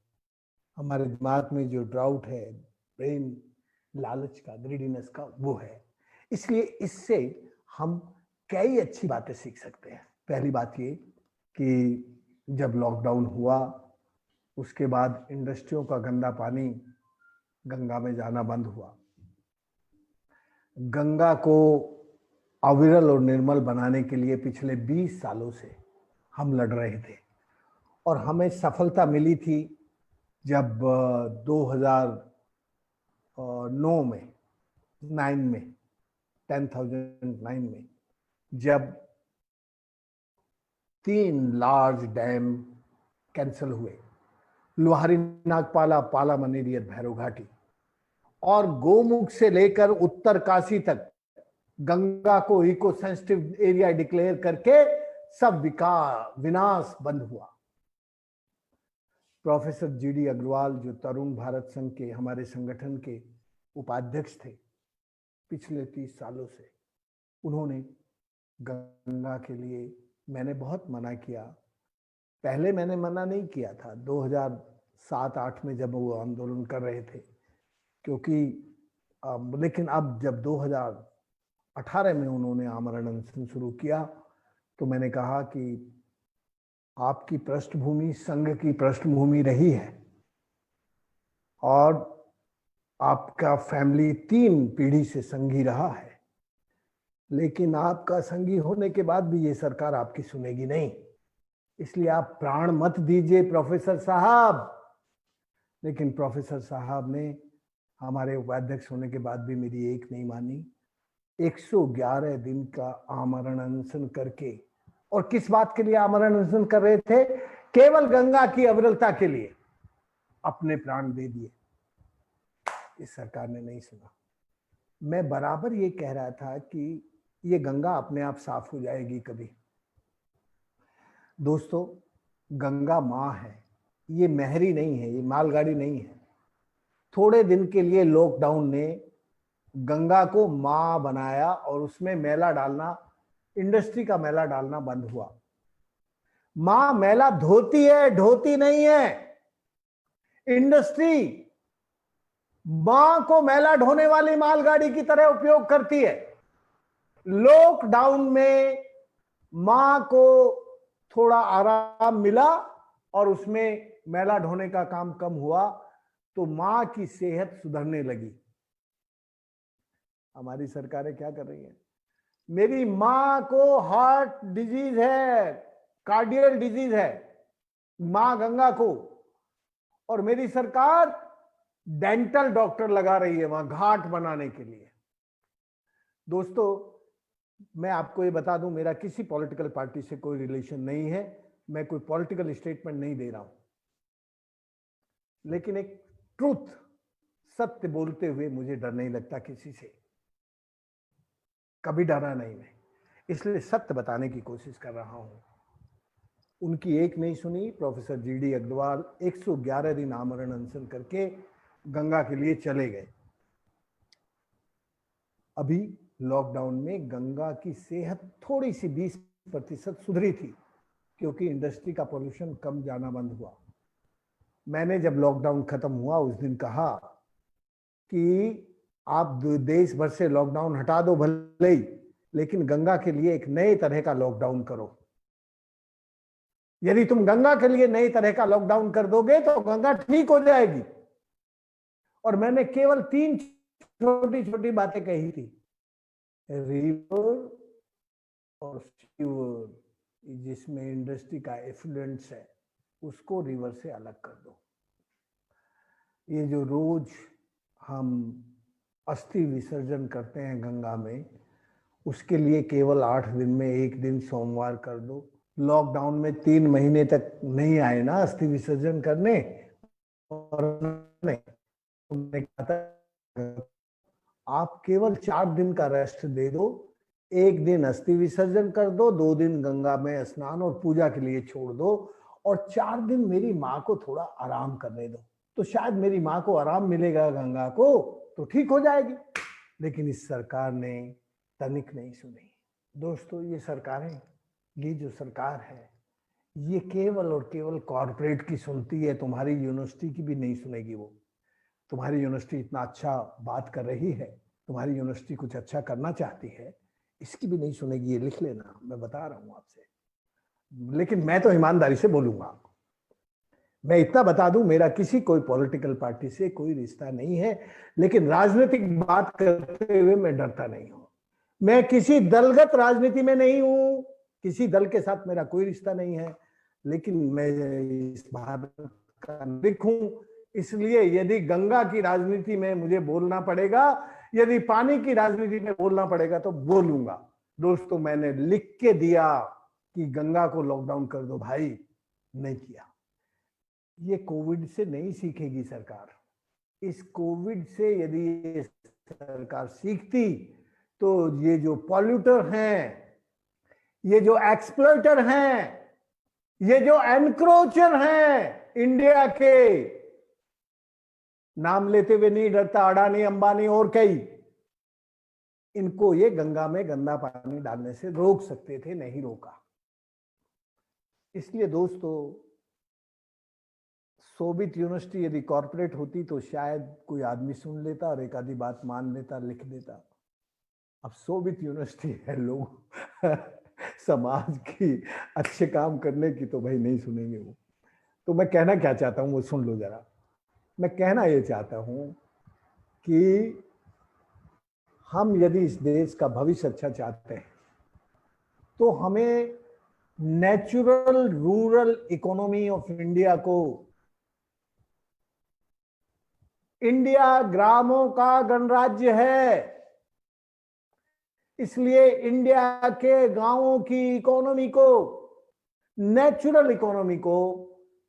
हमारे दिमाग में जो ड्राउट है, ब्रेन लालच का, ग्रीडीनेस का, वो है। इसलिए इससे हम कई अच्छी बातें सीख सकते हैं। पहली बात ये कि जब लॉकडाउन हुआ उसके बाद इंडस्ट्रियों का गंदा पानी गंगा में जाना बंद हुआ। गंगा को अविरल और निर्मल बनाने के लिए पिछले 20 सालों से हम लड़ रहे थे और हमें सफलता मिली थी जब 2009 में 10,009 में जब 3 लार्ज डैम कैंसिल हुए, लोहारी, नागपाला, पाला मनेरियर, भैरव घाटी, और गोमुख से लेकर उत्तरकाशी तक गंगा को इको सेंसिटिव एरिया डिक्लेयर करके सब विनाश बंद हुआ। प्रोफेसर जीडी अग्रवाल, जो तरुण भारत संघ के हमारे संगठन के उपाध्यक्ष थे पिछले 30 सालों से, उन्होंने गंगा के लिए, मैंने बहुत मना किया। पहले मैंने मना नहीं किया था 2007-8 में जब वो आंदोलन कर रहे थे, क्योंकि लेकिन अब जब 2018 में उन्होंने आमरण अनशन शुरू किया तो मैंने कहा कि आपकी पृष्ठभूमि संघ की पृष्ठभूमि रही है और आपका फैमिली 3 पीढ़ी से संघी रहा है, लेकिन आपका संघी होने के बाद भी ये सरकार आपकी सुनेगी नहीं, इसलिए आप प्राण मत दीजिए प्रोफेसर साहब। लेकिन प्रोफेसर साहब ने हमारे उपाध्यक्ष होने के बाद भी मेरी एक नहीं मानी। 111 दिन का आमरण अनशन करके, और किस बात के लिए आमरण अनशन कर रहे थे? केवल गंगा की अविरलता के लिए अपने प्राण दे दिए। इस सरकार ने नहीं सुना। मैं बराबर ये कह रहा था कि ये गंगा अपने आप साफ हो जाएगी कभी। दोस्तों, गंगा माँ है, ये महरी नहीं है, ये मालगाड़ी नहीं है। थोड़े दिन के लिए लॉकडाउन ने गंगा को माँ बनाया और उसमें मैला डालना, इंडस्ट्री का मैला डालना बंद हुआ। माँ मैला धोती है, ढोती नहीं है। इंडस्ट्री माँ को मैला ढोने वाली मालगाड़ी की तरह उपयोग करती है। लॉकडाउन में माँ को थोड़ा आराम मिला और उसमें मैला ढोने का काम कम हुआ तो माँ की सेहत सुधरने लगी। हमारी सरकारें क्या कर रही हैं? मेरी माँ को हार्ट डिजीज है, कार्डियल डिजीज है, माँ गंगा को, और मेरी सरकार डेंटल डॉक्टर लगा रही है वहां घाट बनाने के लिए। दोस्तों, मैं आपको ये बता दूं, मेरा किसी पॉलिटिकल पार्टी से कोई रिलेशन नहीं है, मैं कोई पॉलिटिकल स्टेटमेंट नहीं दे रहा हूं, लेकिन एक ट्रूथ, सत्य बोलते हुए मुझे डर नहीं लगता किसी से, कभी डरा नहीं मैं, इसलिए सत्य बताने की कोशिश कर रहा हूं। उनकी एक नहीं सुनी। प्रोफेसर जीडी अग्रवाल 111 दिन आमरण अनशन करके गंगा के लिए चले गए। अभी लॉकडाउन में गंगा की सेहत थोड़ी सी 20% सुधरी थी, क्योंकि इंडस्ट्री का पोल्यूशन कम जाना बंद हुआ। मैंने जब लॉकडाउन खत्म हुआ उस दिन कहा कि आप देश भर से लॉकडाउन हटा दो भले ही, लेकिन गंगा के लिए एक नए तरह का लॉकडाउन करो। यदि तुम गंगा के लिए नई तरह का लॉकडाउन कर दोगे तो गंगा ठीक हो जाएगी। और मैंने केवल 3 छोटी छोटी बातें कही थी। रिवर और सीवर, जिसमें इंडस्ट्री का एफ्लुएंस है, उसको रिवर से अलग कर दो। ये जो रोज हम अस्थि विसर्जन करते हैं गंगा में, उसके लिए केवल 8 दिन में एक दिन सोमवार कर दो। लॉकडाउन में 3 महीने तक नहीं आए ना अस्थि विसर्जन करने, और उन्होंने कहा था आप केवल 4 दिन का रेस्ट दे दो, एक दिन अस्थि विसर्जन कर दो, 2 दिन गंगा में स्नान और पूजा के लिए छोड़ दो, और 4 दिन मेरी माँ को थोड़ा आराम करने दो, तो शायद मेरी माँ को आराम मिलेगा, गंगा को तो ठीक हो जाएगी। लेकिन इस सरकार ने तनिक नहीं सुनी। दोस्तों, ये सरकारें, ये जो सरकार है, ये केवल और केवल कॉरपोरेट की सुनती है, तुम्हारी यूनिवर्सिटी की भी नहीं सुनेगी। वो तुम्हारी यूनिवर्सिटी इतना अच्छा बात कर रही है, तुम्हारी यूनिवर्सिटी कुछ अच्छा करना चाहती है, इसकी भी नहीं सुनेगी। ये लिख लेना, मैं बता रहा हूं आपसे। लेकिन मैं तो ईमानदारी से बोलूंगा। मैं इतना बता दूं, मेरा किसी कोई पॉलिटिकल पार्टी से कोई रिश्ता नहीं है, लेकिन राजनीतिक बात करते हुए मैं डरता नहीं हूं। मैं किसी दलगत राजनीति में नहीं हूं, किसी दल के साथ मेरा कोई रिश्ता नहीं है, लेकिन मैं इस भारत का नागरिक हूं। इसलिए यदि गंगा की राजनीति में मुझे बोलना पड़ेगा, यदि पानी की राजनीति में बोलना पड़ेगा तो बोलूंगा। दोस्तों, मैंने लिख के दिया कि गंगा को लॉकडाउन कर दो भाई, नहीं किया। ये कोविड से नहीं सीखेगी सरकार। इस कोविड से यदि ये सरकार सीखती तो ये जो पॉल्यूटर हैं, ये जो एक्सप्लॉइटर हैं, ये जो एनक्रोचर हैं इंडिया के, नाम लेते हुए नहीं डरता, अडानी, अंबानी और कई, इनको ये गंगा में गंदा पानी डालने से रोक सकते थे, नहीं रोका। इसलिए दोस्तों, सोवियत यूनिवर्सिटी यदि कॉर्पोरेट होती तो शायद कोई आदमी सुन लेता और एक आधी बात मान लेता, लिख देता। अब सोवियत यूनिवर्सिटी है, लोग समाज की अच्छे काम करने की तो भाई नहीं सुनेंगे वो। तो मैं कहना क्या चाहता हूं वो सुन लो जरा। मैं कहना ये चाहता हूं कि हम यदि इस देश का भविष्य अच्छा चाहते हैं तो हमें natural rural economy of India को, इंडिया ग्रामों का गणराज्य है, इसलिए इंडिया के गांवों की इकोनॉमी को, नेचुरल इकोनॉमी को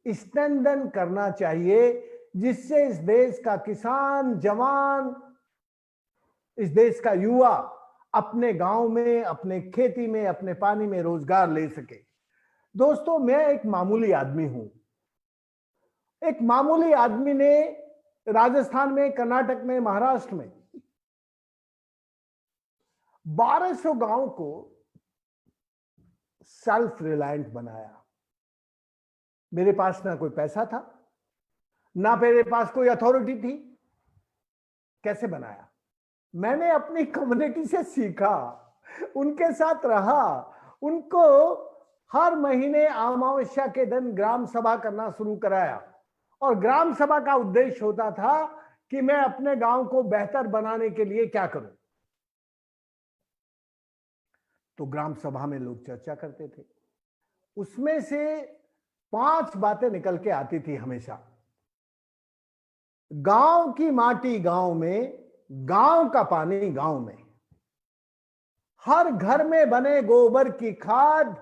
स्ट्रेंथन करना चाहिए, जिससे इस देश का किसान, जवान, इस देश का युवा अपने गांव में, अपने खेती में, अपने पानी में रोजगार ले सके। दोस्तों, मैं एक मामूली आदमी हूं। एक मामूली आदमी ने राजस्थान में, कर्नाटक में, महाराष्ट्र में 1200 गांव को सेल्फ रिलायंट बनाया। मेरे पास ना कोई पैसा था, ना मेरे पास कोई अथॉरिटी थी। कैसे बनाया? मैंने अपनी कम्युनिटी से सीखा, उनके साथ रहा, उनको हर महीने अमावस्या के दिन ग्राम सभा करना शुरू कराया। और ग्राम सभा का उद्देश्य होता था कि मैं अपने गांव को बेहतर बनाने के लिए क्या करूं। तो ग्राम सभा में लोग चर्चा करते थे, उसमें से 5 बातें निकल के आती थी हमेशा। गांव की माटी गांव में, गांव का पानी गांव में, हर घर में बने गोबर की खाद,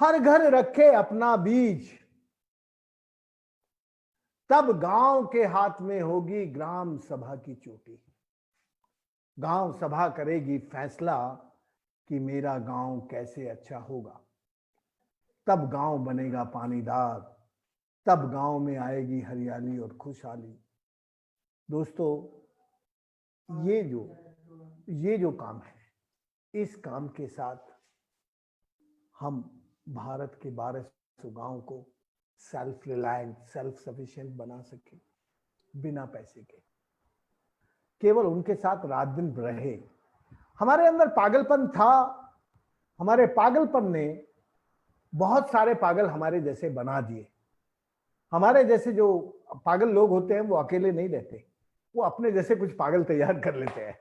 हर घर रखे अपना बीज, तब गांव के हाथ में होगी ग्राम सभा की चोटी। गांव सभा करेगी फैसला कि मेरा गांव कैसे अच्छा होगा, तब गांव बनेगा पानीदार, तब गांव में आएगी हरियाली और खुशहाली। दोस्तों, ये जो काम है, इस काम के साथ हम भारत के 1200 गांव को सेल्फ रिलायंट, सेल्फ सफिशिएंट बना सके, बिना पैसे के। केवल उनके साथ रात दिन रहे। हमारे अंदर पागलपन था, हमारे पागलपन ने बहुत सारे पागल हमारे जैसे बना दिए। हमारे जैसे जो पागल लोग होते हैं वो अकेले नहीं रहते, वो अपने जैसे कुछ पागल तैयार कर लेते हैं।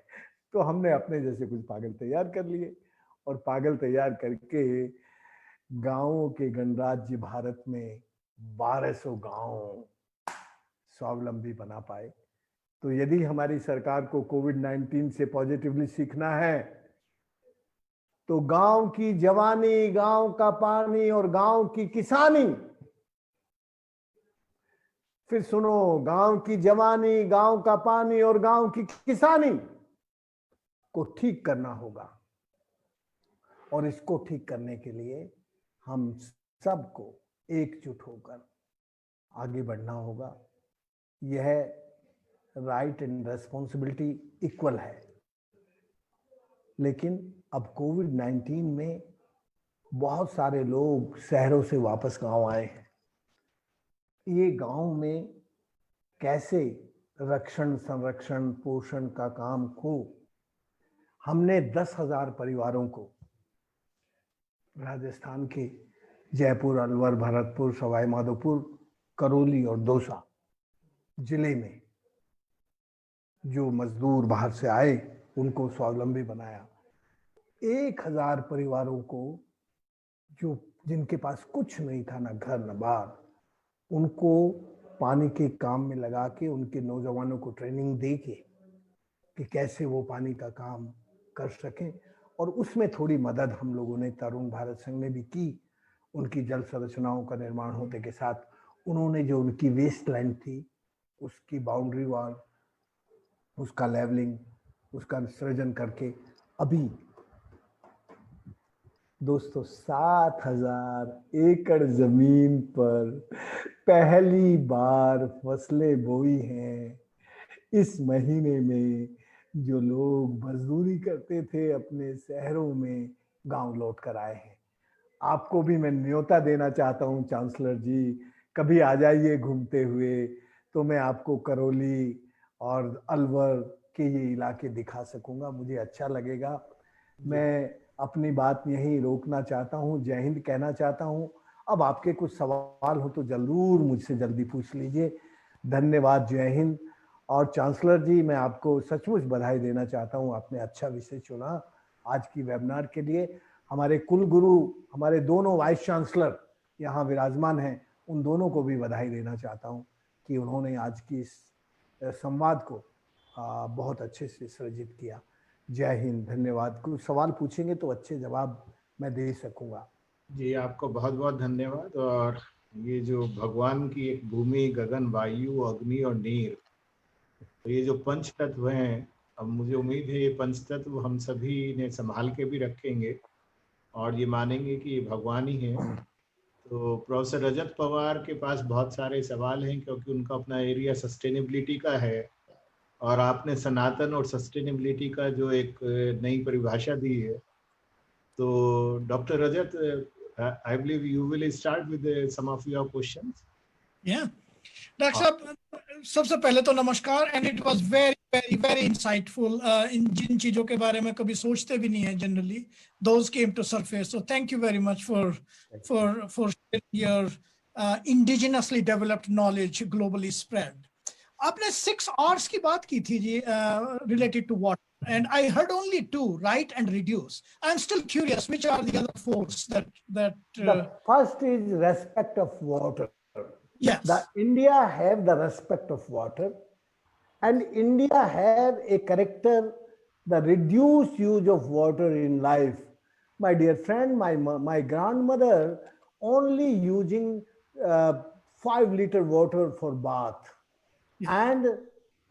तो हमने अपने जैसे कुछ पागल तैयार कर लिए, और पागल तैयार करके गांवों के गणराज्य भारत में 1200 गांव स्वावलंबी बना पाए। तो यदि हमारी सरकार को कोविड-19 से पॉजिटिवली सीखना है तो गांव की जवानी, गांव का पानी और गांव की किसानी, फिर सुनो, गांव की जवानी, गांव का पानी और गांव की किसानी को ठीक करना होगा। और इसको ठीक करने के लिए हम सबको एकजुट होकर आगे बढ़ना होगा। यह राइट एंड रेस्पॉन्सिबिलिटी इक्वल है। लेकिन अब कोविड-19 में बहुत सारे लोग शहरों से वापस गांव आए हैं। ये गांव में कैसे रक्षण, संरक्षण, पोषण का काम को हमने 10,000 परिवारों को राजस्थान के जयपुर, अलवर, भरतपुर, सवाई माधोपुर, करौली और दौसा जिले में जो मजदूर बाहर से आए उनको स्वावलंबी बनाया। 1,000 परिवारों को जो जिनके पास कुछ नहीं था, ना घर ना बार, उनको पानी के काम में लगा के उनके नौजवानों को ट्रेनिंग दे के कि कैसे वो पानी का काम कर सकें। और उसमें थोड़ी मदद हम लोगों ने, तरुण भारत संघ ने भी की। उनकी जल संरचनाओं का निर्माण होने के साथ उन्होंने जो उनकी वेस्ट लाइन थी उसकी बाउंड्री वॉल, उसका लेवलिंग, उसका सृजन करके अभी दोस्तों 7,000 एकड़ जमीन पर पहली बार फसलें बोई हैं। इस महीने में जो लोग मजदूरी करते थे अपने शहरों में, गांव लौट कर आए हैं। आपको भी मैं न्योता देना चाहता हूं चांसलर जी, कभी आ जाइए घूमते हुए, तो मैं आपको करौली और अलवर के ये इलाके दिखा सकूंगा, मुझे अच्छा लगेगा। मैं अपनी बात यहीं रोकना चाहता हूं, जय हिंद कहना चाहता हूं। अब आपके कुछ सवाल हो तो जरूर मुझसे जल्दी पूछ लीजिए। धन्यवाद, जय हिंद। और चांसलर जी, मैं आपको सचमुच बधाई देना चाहता हूं, आपने अच्छा विषय चुना आज की वेबिनार के लिए। हमारे कुल गुरु, हमारे दोनों वाइस चांसलर यहाँ विराजमान हैं, उन दोनों को भी बधाई देना चाहता हूँ कि उन्होंने आज की इस संवाद को बहुत अच्छे से सृजित किया। जय हिंद, धन्यवाद। कुछ सवाल पूछेंगे तो अच्छे जवाब मैं दे सकूंगा। जी, आपको बहुत बहुत धन्यवाद। और ये जो भगवान की एक भूमि, गगन, वायु, अग्नि और नीर, तो ये जो पंच तत्व हैं, अब मुझे उम्मीद है ये पंच तत्व हम सभी ने संभाल के भी रखेंगे और ये मानेंगे कि ये भगवान ही है। तो प्रोफेसर रजत पवार के पास बहुत सारे सवाल हैं क्योंकि उनका अपना एरिया सस्टेनेबिलिटी का है और आपने सनातन और सस्टेनेबिलिटी का जो एक नई परिभाषा दी है। तो doctor Rajat, I believe you will start with some of your questions. Doctor साहब, सबसे पहले तो नमस्कार। And it was very very very insightful. इन जिन चीजों के बारे में कभी सोचते भी नहीं है generally, those came to surface. So thank you very much for your indigenously developed knowledge globally spread. आपने 6 R's की बात की थी जी, related to water, and I heard only 2, write and reduce. I'm still curious, which are the other 4s that The first is respect of water. Yes. The India have the respect of water, and India have a character, the reduced use of water in life. My dear friend, my grandmother only using 5-liter water for bath,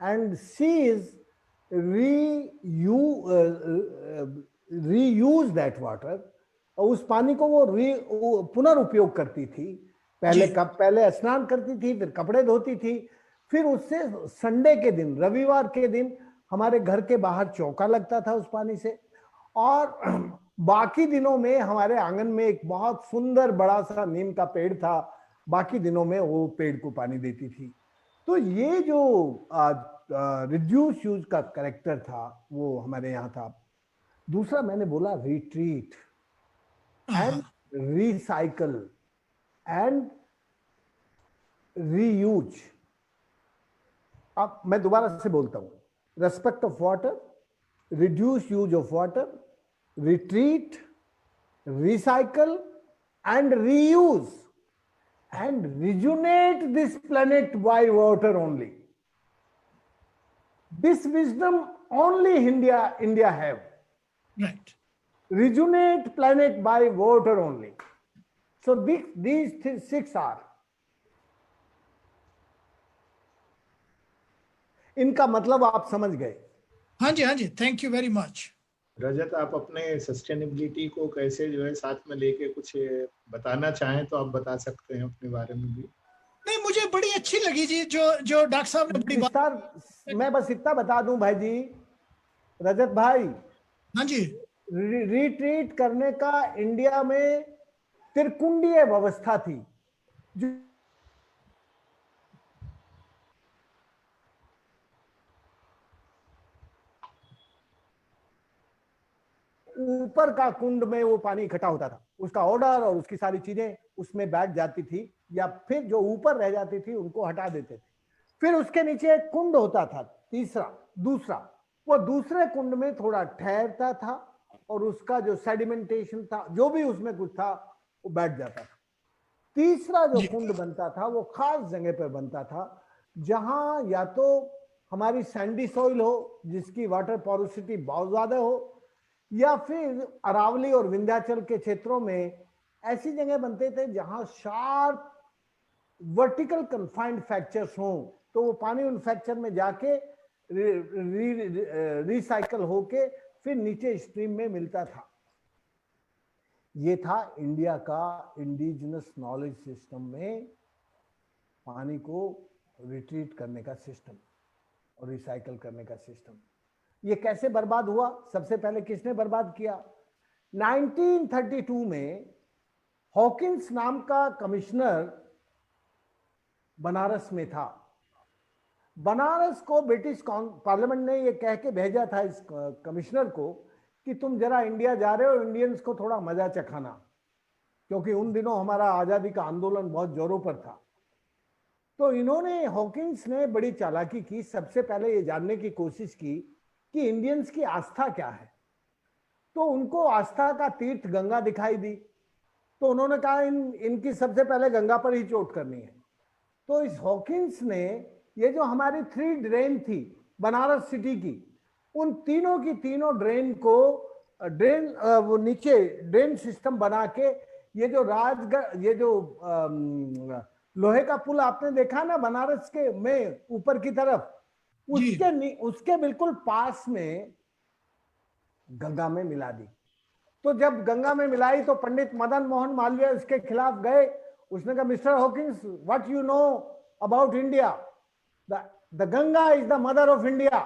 and she is reuse that water. और उस पानी को वो पुनर्उपयोग करती थी। पहले स्नान करती थी, फिर कपड़े धोती थी, फिर उससे संडे के दिन, रविवार के दिन हमारे घर के बाहर चौका लगता था उस पानी से, और बाकी दिनों में हमारे आंगन में एक बहुत सुंदर बड़ा सा नीम का पेड़ था, बाकी दिनों में वो पेड़ को पानी देती थी। तो ये जो रिड्यूस यूज का कैरेक्टर था वो हमारे यहाँ था। दूसरा मैंने बोला retreat and recycle and reuse. अब मैं दोबारा से बोलता हूं, respect of water, reduce use of water, retreat, recycle and reuse, and rejuvenate this planet by water only. This wisdom only India have. Right. Rejuvenate planet by water only. So these six are. इनका मतलब आप समझ गए. हाँ जी, thank you very much. रजत, आप अपने sustainability को कैसे जो है साथ में लेके कुछ बताना चाहें तो आप बता सकते हैं अपने बारे में भी. नहीं, मुझे बड़ी अच्छी लगी जी जो डॉक्टर साहब ने बड़ी बात. मैं बस इतना बता दूं भाई जी, रजत भाई. हाँ जी. रिट्रीट करने का इंडिया में त्रिकुंडीय व्यवस्था थी. जो ऊपर का कुंड में वो पानी इकट्ठा होता था, उसका ऑर्डर और उसकी सारी चीजें उसमें बैठ जाती थी, या फिर जो ऊपर रह जाती थी उनको हटा देते थे. फिर उसके नीचे एक कुंड होता था, दूसरा वो दूसरे कुंड में थोड़ा ठहरता था और उसका जो सेडिमेंटेशन था, जो भी उसमें कुछ था, वो बैठ जाता था. तीसरा जो कुंड बनता था वो खास जगह पर बनता था, जहां या तो हमारी सैंडी सॉइल हो जिसकी वाटर पोरोसिटी बहुत ज्यादा हो, या फिर अरावली और विंध्याचल के क्षेत्रों में ऐसी जगह बनते थे जहां शार्प वर्टिकल कन्फाइंड फ्रैक्चर्स हों, तो वो पानी उन फ्रैक्चर में जाके रिसाइकल होके फिर नीचे स्ट्रीम में मिलता था. ये था इंडिया का इंडिजिनस नॉलेज सिस्टम में पानी को रिट्रीट करने का सिस्टम और रिसाइकल करने का सिस्टम. ये कैसे बर्बाद हुआ? सबसे पहले किसने बर्बाद किया? 1932 में हॉकिंस नाम का कमिश्नर बनारस में था. बनारस को ब्रिटिश पार्लियामेंट ने ये कह के भेजा था इस कमिश्नर को कि तुम जरा इंडिया जा रहे हो, इंडियंस को थोड़ा मजा चखाना, क्योंकि उन दिनों हमारा आजादी का आंदोलन बहुत जोरों पर था. तो इन्होंने, हॉकिंस ने बड़ी चालाकी की. सबसे पहले ये जानने की कोशिश की कि इंडियंस की आस्था क्या है. तो उनको आस्था का तीर्थ गंगा दिखाई दी. तो उन्होंने कहा इनकी सबसे पहले गंगा पर ही चोट करनी है. तो इस हॉकिंस ने ये जो हमारी 3 ड्रेन थी बनारस सिटी की, उन तीनों की तीनों ड्रेन को वो नीचे ड्रेन सिस्टम बना के, ये जो ये जो लोहे का पुल आपने देखा ना बनारस के में ऊपर की तरफ, उसके बिल्कुल पास में गंगा में मिला दी. तो जब गंगा में मिलाई तो पंडित मदन मोहन मालवीय इसके खिलाफ गए. उसने कहा, mister Hawkins, what you know about India? The Ganga is the mother of India.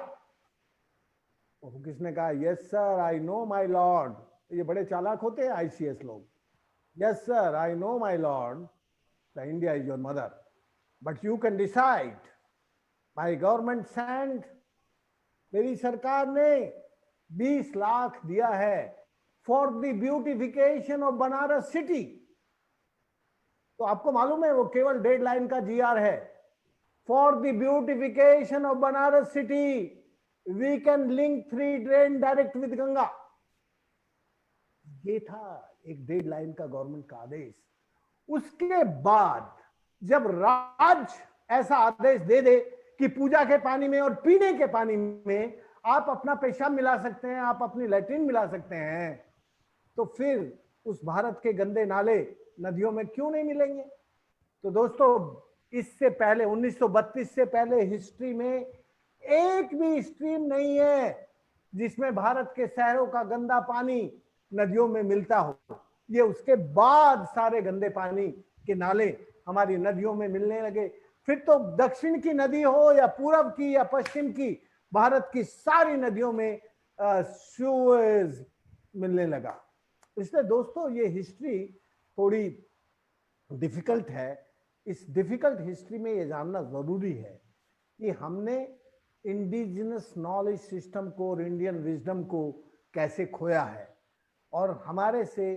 Hawkins ने कहा, yes sir, I know my Lord. ये बड़े चालाक होते हैं आईसीएस लोग. Yes sir, I know my Lord, the India is your mother, but you can decide. My government send, मेरी सरकार ने 20 लाख दिया है for the beautification of Banaras city. तो आपको मालूम है वो केवल 1.5 लाइन का जीआर है. For the beautification of Banaras city we can link 3 drain direct with Ganga. ये था एक 1.5 लाइन का गवर्नमेंट का आदेश. उसके बाद जब राज्य ऐसा आदेश दे दे कि पूजा के पानी में और पीने के पानी में आप अपना पेशाब मिला सकते हैं, आप अपनी लैट्रिन मिला सकते हैं, तो फिर उस भारत के गंदे नाले नदियों में क्यों नहीं मिलेंगे? तो दोस्तों, इससे पहले 1932 से पहले हिस्ट्री में एक भी स्ट्रीम नहीं है जिसमें भारत के शहरों का गंदा पानी नदियों में मिलता हो. ये उसके बाद सारे गंदे पानी के नाले हमारी नदियों में मिलने लगे. फिर तो दक्षिण की नदी हो या पूरब की या पश्चिम की, भारत की सारी नदियों में सूएज मिलने लगा. इसलिए दोस्तों, ये हिस्ट्री थोड़ी डिफिकल्ट है. इस डिफिकल्ट हिस्ट्री में ये जानना जरूरी है कि हमने इंडिजिनस नॉलेज सिस्टम को और इंडियन विजडम को कैसे खोया है, और हमारे से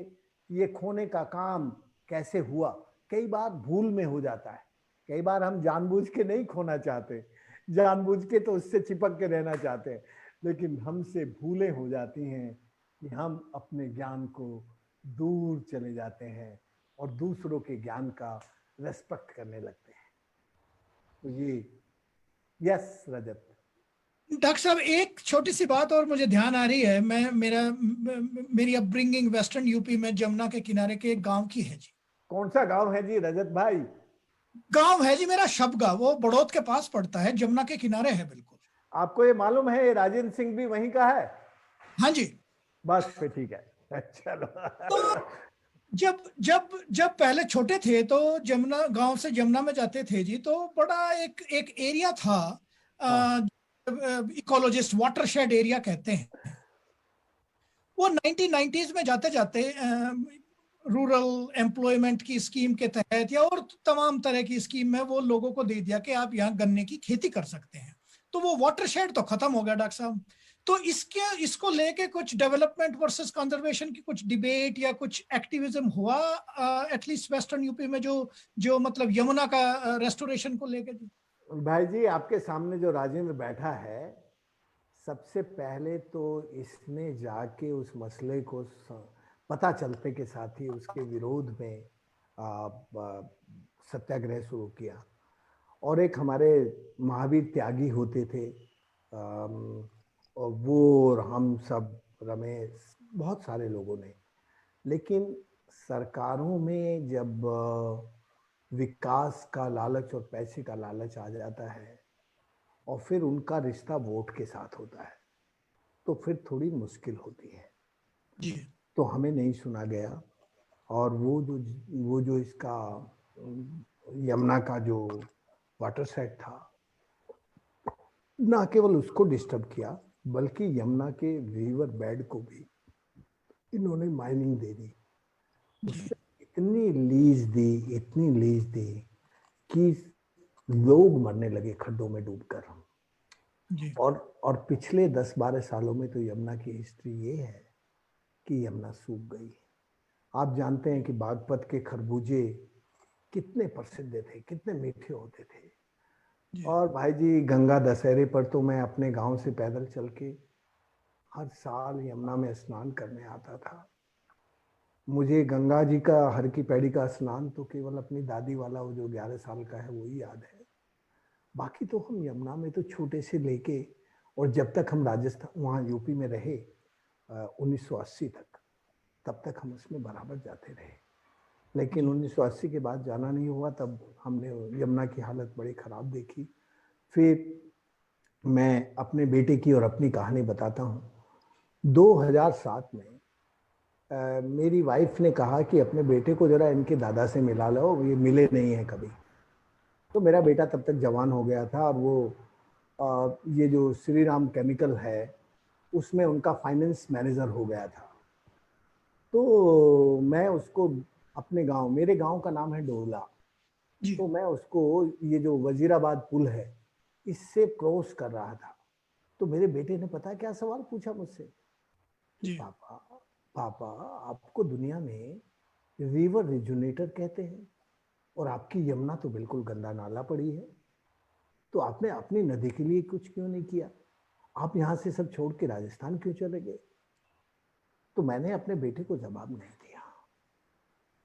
ये खोने का काम कैसे हुआ. कई बार भूल में हो जाता है, कई बार हम जानबूझ के नहीं खोना चाहते, जानबूझ के तो उससे चिपक के रहना चाहते हैं, लेकिन हमसे भूलें हो जाती हैं कि हम अपने ज्ञान को दूर चले जाते हैं और दूसरों के ज्ञान का रेस्पेक्ट करने लगते हैं. तो ये, यस रजत, डॉक्टर साहब एक छोटी सी बात और मुझे ध्यान आ रही है, मेरी अपब्रिंगिंग वेस्टर्न यूपी में जमुना के किनारे के एक गांव की है जी। कौन सा गांव है जी रजत भाई? गांव है जी मेरा शबगा, वो बड़ौद के पास पड़ता है, जमुना के किनारे है बिल्कुल। आपको ये मालूम है ये राजेंद्र सिंह भी वहीं का है? हाँ जी। बस फिर ठीक है, चलो। तो जब जब जब पहले छोटे थे तो जमुना, गांव से जमुना में जाते थे जी, तो बड़ा एक एक एरिया था, इकोलॉजिस्ट वाटरशेड एरिया कहते हैं। वो 1990s में जाते जाते रूरल एम्प्लॉयमेंट की स्कीम के तहत या और तमाम तरह की स्कीम में वो लोगों को दे दिया कि आप यहाँ गन्ने की खेती कर सकते हैं। तो वो वाटरशेड तो खत्म हो गया डॉक्टर साहब। तो इसको लेके कुछ डेवलपमेंट वर्सेस कंजर्वेशन की कुछ डिबेट या कुछ एक्टिविज्म हुआ एटलीस्ट वेस्टर्न यूपी में, जो मतलब यमुना का रेस्टोरेशन को लेके? भाई जी आपके सामने जो राजेंद्र बैठा है, सबसे पहले तो इसने जाके उस मसले को पता चलते के साथ ही उसके विरोध में सत्याग्रह शुरू किया। और एक हमारे महावीर त्यागी होते थे, और वो और हम सब, रमेश, बहुत सारे लोगों ने। लेकिन सरकारों में जब विकास का लालच और पैसे का लालच आ जाता है और फिर उनका रिश्ता वोट के साथ होता है, तो फिर थोड़ी मुश्किल होती है जी। तो हमें नहीं सुना गया। और वो जो इसका यमुना का जो वाटर सेट था, ना केवल उसको डिस्टर्ब किया बल्कि यमुना के रिवर बेड को भी इन्होंने माइनिंग दे दी। उससे इतनी लीज दी कि लोग मरने लगे खड्डों में डूबकर। और पिछले 10-12 सालों में तो यमुना की हिस्ट्री ये है कि यमुना सूख गई। आप जानते हैं कि बागपत के खरबूजे कितने प्रसिद्ध थे, कितने मीठे होते थे। और भाई जी गंगा दशहरे पर तो मैं अपने गांव से पैदल चल के हर साल यमुना में स्नान करने आता था। मुझे गंगा जी का हर की पैड़ी का स्नान तो केवल अपनी दादी वाला, वो जो 11 साल का है, वो ही याद है। बाकी तो हम यमुना में तो छोटे से लेके, और जब तक हम राजस्थान वहाँ यूपी में रहे 1980 तक, तब तक हम उसमें बराबर जाते रहे। लेकिन 1980 के बाद जाना नहीं हुआ, तब हमने यमुना की हालत बड़ी ख़राब देखी। फिर मैं अपने बेटे की और अपनी कहानी बताता हूँ। 2007 में मेरी वाइफ ने कहा कि अपने बेटे को जरा इनके दादा से मिला लो, ये मिले नहीं हैं कभी। तो मेरा बेटा तब तक जवान हो गया था और वो ये जो श्री राम केमिकल है उसमें उनका फाइनेंस मैनेजर हो गया था। तो मैं उसको अपने गांव, मेरे गांव का नाम है डोला, तो मैं उसको ये जो वजीराबाद पुल है इससे क्रॉस कर रहा था। तो मेरे बेटे ने पता क्या सवाल पूछा मुझसे, पापा आपको दुनिया में रिवर रिजुनेटर कहते हैं और आपकी यमुना तो बिल्कुल गंदा नाला पड़ी है, तो आपने अपनी नदी के लिए कुछ क्यों नहीं किया? आप यहाँ से सब छोड़ के राजस्थान क्यों चले गए? तो मैंने अपने बेटे को जवाब नहीं दिया।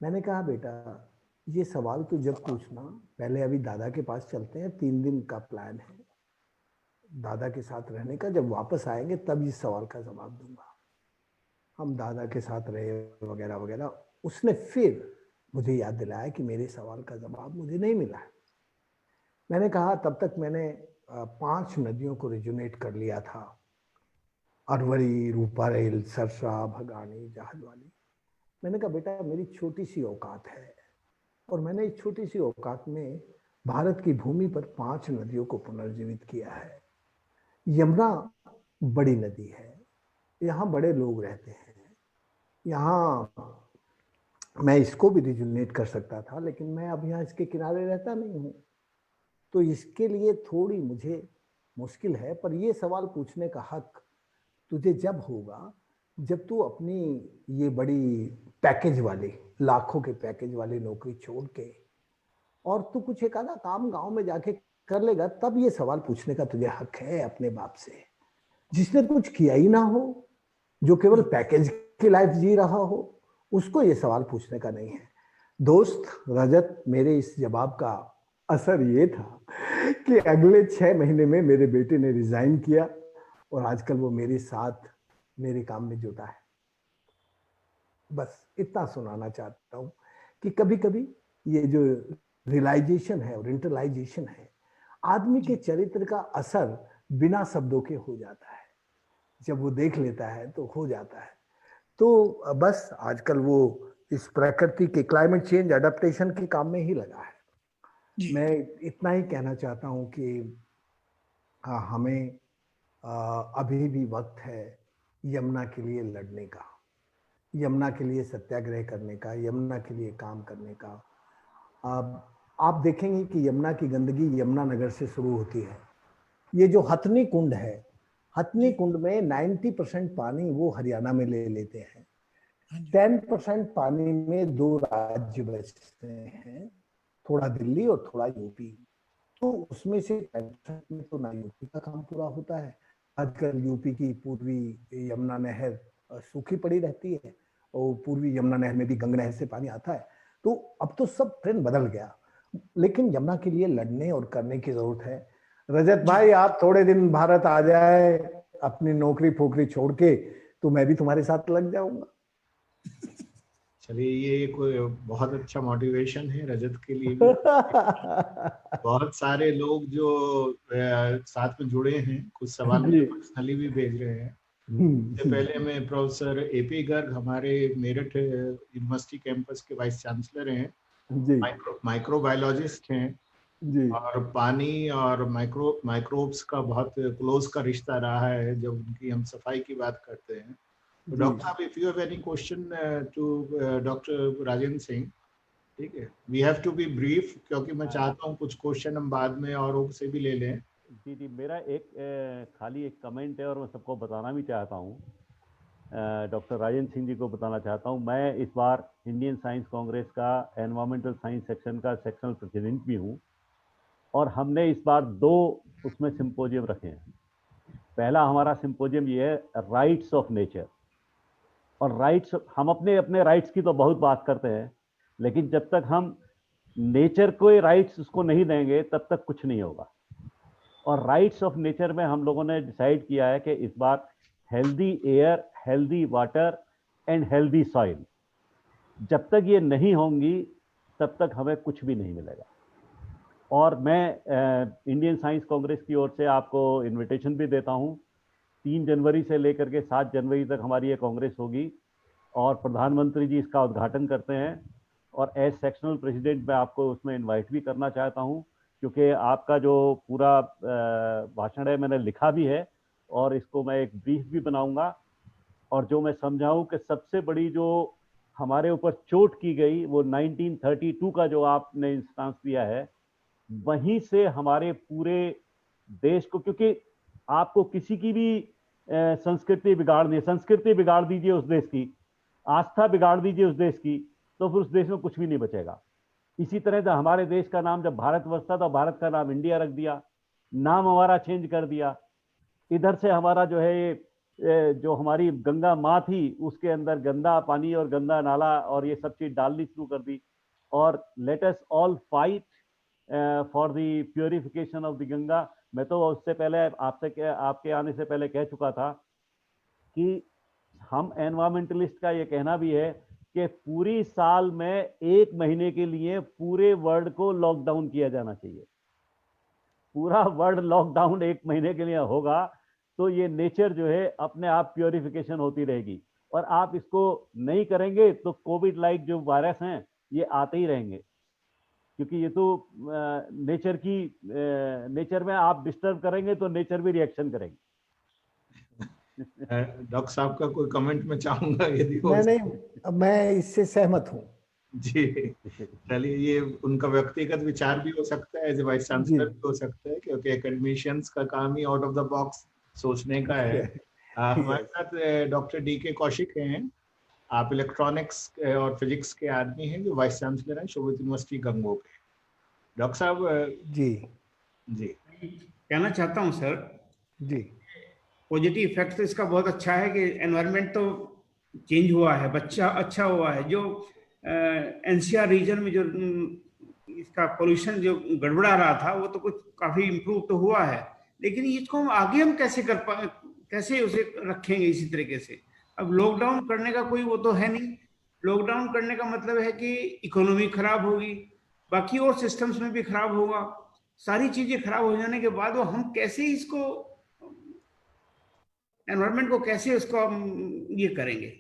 मैंने कहा बेटा ये सवाल तो जब पूछना, पहले अभी दादा के पास चलते हैं, 3 दिन का प्लान है दादा के साथ रहने का, जब वापस आएंगे तब इस सवाल का जवाब दूंगा। हम दादा के साथ रहे वगैरह वगैरह। उसने फिर मुझे याद दिलाया कि मेरे सवाल का जवाब मुझे नहीं मिला है। मैंने कहा तब तक मैंने 5 नदियों को रिजुनेट कर लिया था, अरवरी, रूपारेल, सरसा, भगानी, जहाजवाली। मैंने कहा बेटा मेरी छोटी सी औकात है और मैंने इस छोटी सी औकात में भारत की भूमि पर 5 नदियों को पुनर्जीवित किया है। यमुना बड़ी नदी है, यहाँ बड़े लोग रहते हैं, यहाँ मैं इसको भी रिजुनेट कर सकता था, लेकिन मैं अब यहाँ इसके किनारे रहता नहीं हूँ, तो इसके लिए थोड़ी मुझे मुश्किल है। पर ये सवाल पूछने का हक तुझे जब होगा जब तू अपनी ये बड़ी पैकेज वाली, लाखों के पैकेज वाली नौकरी छोड़ के और तू कुछ एक आधा काम गांव में जाके कर लेगा, तब ये सवाल पूछने का तुझे हक है अपने बाप से। जिसने कुछ किया ही ना हो, जो केवल पैकेज की लाइफ जी रहा हो, उसको ये सवाल पूछने का नहीं है। दोस्त रजत, मेरे इस जवाब का असर ये था कि अगले 6 महीने में मेरे बेटे ने रिजाइन किया और आजकल वो मेरे साथ मेरे काम में जुटा है। बस इतना सुनाना चाहता हूं कि कभी कभी ये जो रियलाइजेशन है और इंटरलाइजेशन है, आदमी के चरित्र का असर बिना शब्दों के हो जाता है। जब वो देख लेता है तो हो जाता है। तो बस आजकल वो इस प्रकृति के क्लाइमेट चेंज अडेप्टेशन के काम में ही लगा है। जी। मैं इतना ही कहना चाहता हूं कि हमें अभी भी वक्त है यमुना के लिए लड़ने का, यमुना के लिए सत्याग्रह करने का, यमुना के लिए काम करने का। आप देखेंगे कि यमुना की गंदगी यमुना नगर से शुरू होती है। ये जो हथनी कुंड है, हथनी कुंड में 90% पानी वो हरियाणा में ले लेते हैं। 10% पानी में 2 राज्य बचते हैं, थोड़ा दिल्ली और थोड़ा यूपी। तो उसमें से 10% में तो ना यूपी का काम पूरा होता है। आजकल यूपी की पूर्वी यमुना नहर सूखी पड़ी रहती है और पूर्वी यमुना नहर में भी गंगा नहर से पानी आता है। तो अब तो सब ट्रेंड बदल गया, लेकिन यमुना के लिए लड़ने और करने की जरूरत है। रजत भाई, आप थोड़े दिन भारत आ जाए अपनी नौकरी फोकरी छोड़ के, तो मैं भी तुम्हारे साथ लग जाऊंगा। चलिए, ये कोई बहुत अच्छा मोटिवेशन है रजत के लिए भी। बहुत सारे लोग जो साथ में जुड़े हैं, कुछ सवाल पर्सनली भी भेज रहे हैं। इससे पहले में प्रोफेसर एपी गर्ग हमारे मेरठ यूनिवर्सिटी कैंपस के वाइस चांसलर हैं, माइक्रोबायोलॉजिस्ट हैं जी। और पानी और माइक्रोब्स का बहुत क्लोज का रिश्ता रहा है जब उनकी हम सफाई की बात करते हैं। तो डॉक्टर साहब, if you have any question to doctor Rajendra Singh, ठीक है, we have to be brief, क्योंकि मैं चाहता हूँ कुछ क्वेश्चन हम बाद में औरों से भी ले लें। जी, मेरा खाली एक कमेंट है और मैं सबको बताना भी चाहता हूँ, डॉक्टर राजेंद्र सिंह जी को बताना चाहता हूँ। मैं इस बार इंडियन साइंस कांग्रेस का एनवायरमेंटल साइंस सेक्शन का सेक्शनल प्रेसिडेंट भी हूँ और हमने इस बार 2 उसमें सिंपोजियम रखे हैं। पहला हमारा सिंपोजियम ये है राइट्स ऑफ नेचर। और राइट्स, हम अपने राइट्स की तो बहुत बात करते हैं, लेकिन जब तक हम नेचर को राइट्स उसको नहीं देंगे तब तक कुछ नहीं होगा। और राइट्स ऑफ नेचर में हम लोगों ने डिसाइड किया है कि इस बार healthy air, healthy water and healthy soil, जब तक ये नहीं होंगी तब तक हमें कुछ भी नहीं मिलेगा। और मैं इंडियन साइंस कांग्रेस की ओर से आपको इनविटेशन भी देता हूँ। 3 जनवरी से लेकर के 7 जनवरी तक हमारी ये कांग्रेस होगी और प्रधानमंत्री जी इसका उद्घाटन करते हैं। और एज सेक्शनल प्रेसिडेंट मैं आपको उसमें इनवाइट भी करना चाहता हूँ, क्योंकि आपका जो पूरा भाषण है मैंने लिखा भी है और इसको मैं एक ब्रीफ भी बनाऊंगा। और जो मैं समझाऊं कि सबसे बड़ी जो हमारे ऊपर चोट की गई वो 1932 का जो आपने इंस्टांस दिया है, वहीं से हमारे पूरे देश को, क्योंकि आपको किसी की भी संस्कृति बिगाड़नी, संस्कृति बिगाड़ दीजिए उस देश की, आस्था बिगाड़ दीजिए उस देश की, तो फिर उस देश में कुछ भी नहीं बचेगा। इसी तरह से हमारे देश का नाम जब भारतवर्ष था तो भारत का नाम इंडिया रख दिया, नाम हमारा चेंज कर दिया। इधर से हमारा जो है ये जो हमारी गंगा माँ थी उसके अंदर गंदा पानी और गंदा नाला और ये सब चीज डालनी शुरू कर दी। और let us all fight for the purification of the Ganga. मैं तो उससे पहले आपके आने से पहले कह चुका था कि हम एनवायरमेंटलिस्ट का ये कहना भी है कि पूरी साल में 1 महीने के लिए पूरे वर्ल्ड को लॉकडाउन किया जाना चाहिए। पूरा वर्ल्ड लॉकडाउन 1 महीने के लिए होगा तो ये नेचर जो है अपने आप प्योरिफिकेशन होती रहेगी। और आप इसको नहीं करेंगे तो कोविड लाइक जो वायरस हैं ये आते ही रहेंगे, क्योंकि ये तो नेचर में आप डिस्टर्ब करेंगे तो नेचर भी रिएक्शन करेगी। डॉक्टर साहब का कोई कमेंट मैं चाहूंगा यदि नहीं, मैं इससे सहमत हूँ जी। चलिए, ये उनका व्यक्तिगत विचार भी हो सकता है, एज ए वाइस चांसलर भी हो सकता है, क्योंकि एकेडमिशियंस का काम ही आउट ऑफ द बॉक्स सोचने का है। हमारे साथ डॉक्टर DK कौशिक हैं। आप इलेक्ट्रॉनिक्स और फिजिक्स के आदमी हैं जो वाइस चांसलर हैं शोभित यूनिवर्सिटी गंगो के। डॉक्टर साहब जी कहना चाहता हूं सर जी, पॉजिटिव इफेक्ट तो इसका बहुत अच्छा है कि एनवायरनमेंट तो चेंज हुआ है, बच्चा अच्छा हुआ है। जो NCR रीजन में जो इसका पोल्यूशन जो गड़बड़ा रहा था वो तो कुछ काफी इम्प्रूव तो हुआ है, लेकिन इसको आगे हम कैसे कैसे उसे रखेंगे इसी तरीके से। अब लॉकडाउन करने का कोई वो तो है नहीं। लॉकडाउन करने का मतलब है कि इकोनॉमी खराब होगी, बाकी और सिस्टम्स में भी खराब होगा। सारी चीजें खराब हो जाने के बाद वो हम कैसे इसको एनवायरमेंट को कैसे उसको हम ये करेंगे,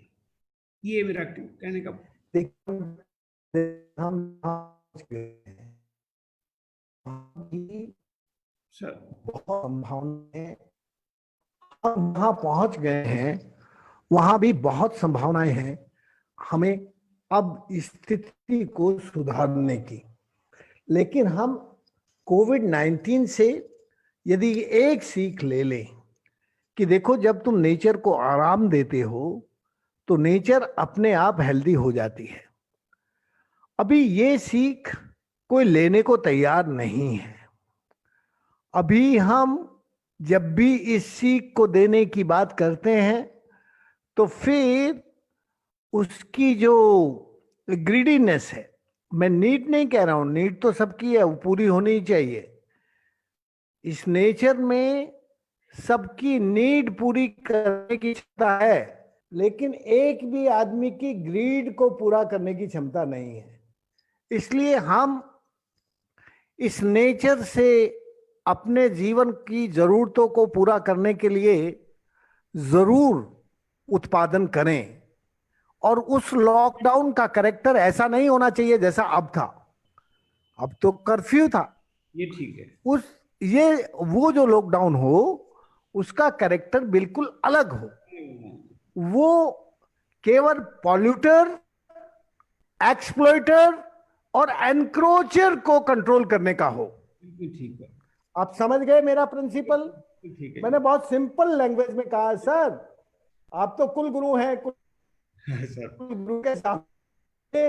ये मेरा कहने का। हम पहुंच गए हैं, सर बहुत संभावनाएं, हम वहां पहुंच गए हैं, वहां भी बहुत संभावनाएं हैं हमें अब स्थिति को सुधारने की। लेकिन हम कोविड-19 से यदि एक सीख ले लें कि देखो, जब तुम नेचर को आराम देते हो तो नेचर अपने आप हेल्दी हो जाती है। अभी ये सीख कोई लेने को तैयार नहीं है। अभी हम जब भी इस सीख को देने की बात करते हैं तो फिर उसकी जो ग्रीडीनेस है, मैं नीड नहीं कह रहा हूं, नीड तो सबकी है, वो पूरी होनी चाहिए। इस नेचर में सबकी नीड पूरी करने की क्षमता है, लेकिन एक भी आदमी की ग्रीड को पूरा करने की क्षमता नहीं है। इसलिए हम इस नेचर से अपने जीवन की जरूरतों को पूरा करने के लिए जरूर उत्पादन करें। और उस लॉकडाउन का कैरेक्टर ऐसा नहीं होना चाहिए जैसा अब था। अब तो कर्फ्यू था, ये ठीक है। वो जो लॉकडाउन हो उसका कैरेक्टर बिल्कुल अलग हो। वो केवल पॉल्यूटर, एक्सप्लॉइटर और एनक्रोचर को कंट्रोल करने का हो। ठीक है, आप समझ गए मेरा प्रिंसिपल? ठीक है। मैंने बहुत सिंपल लैंग्वेज में कहा सर। आप तो कुल गुरु हैं, कुल गुरु के सामने,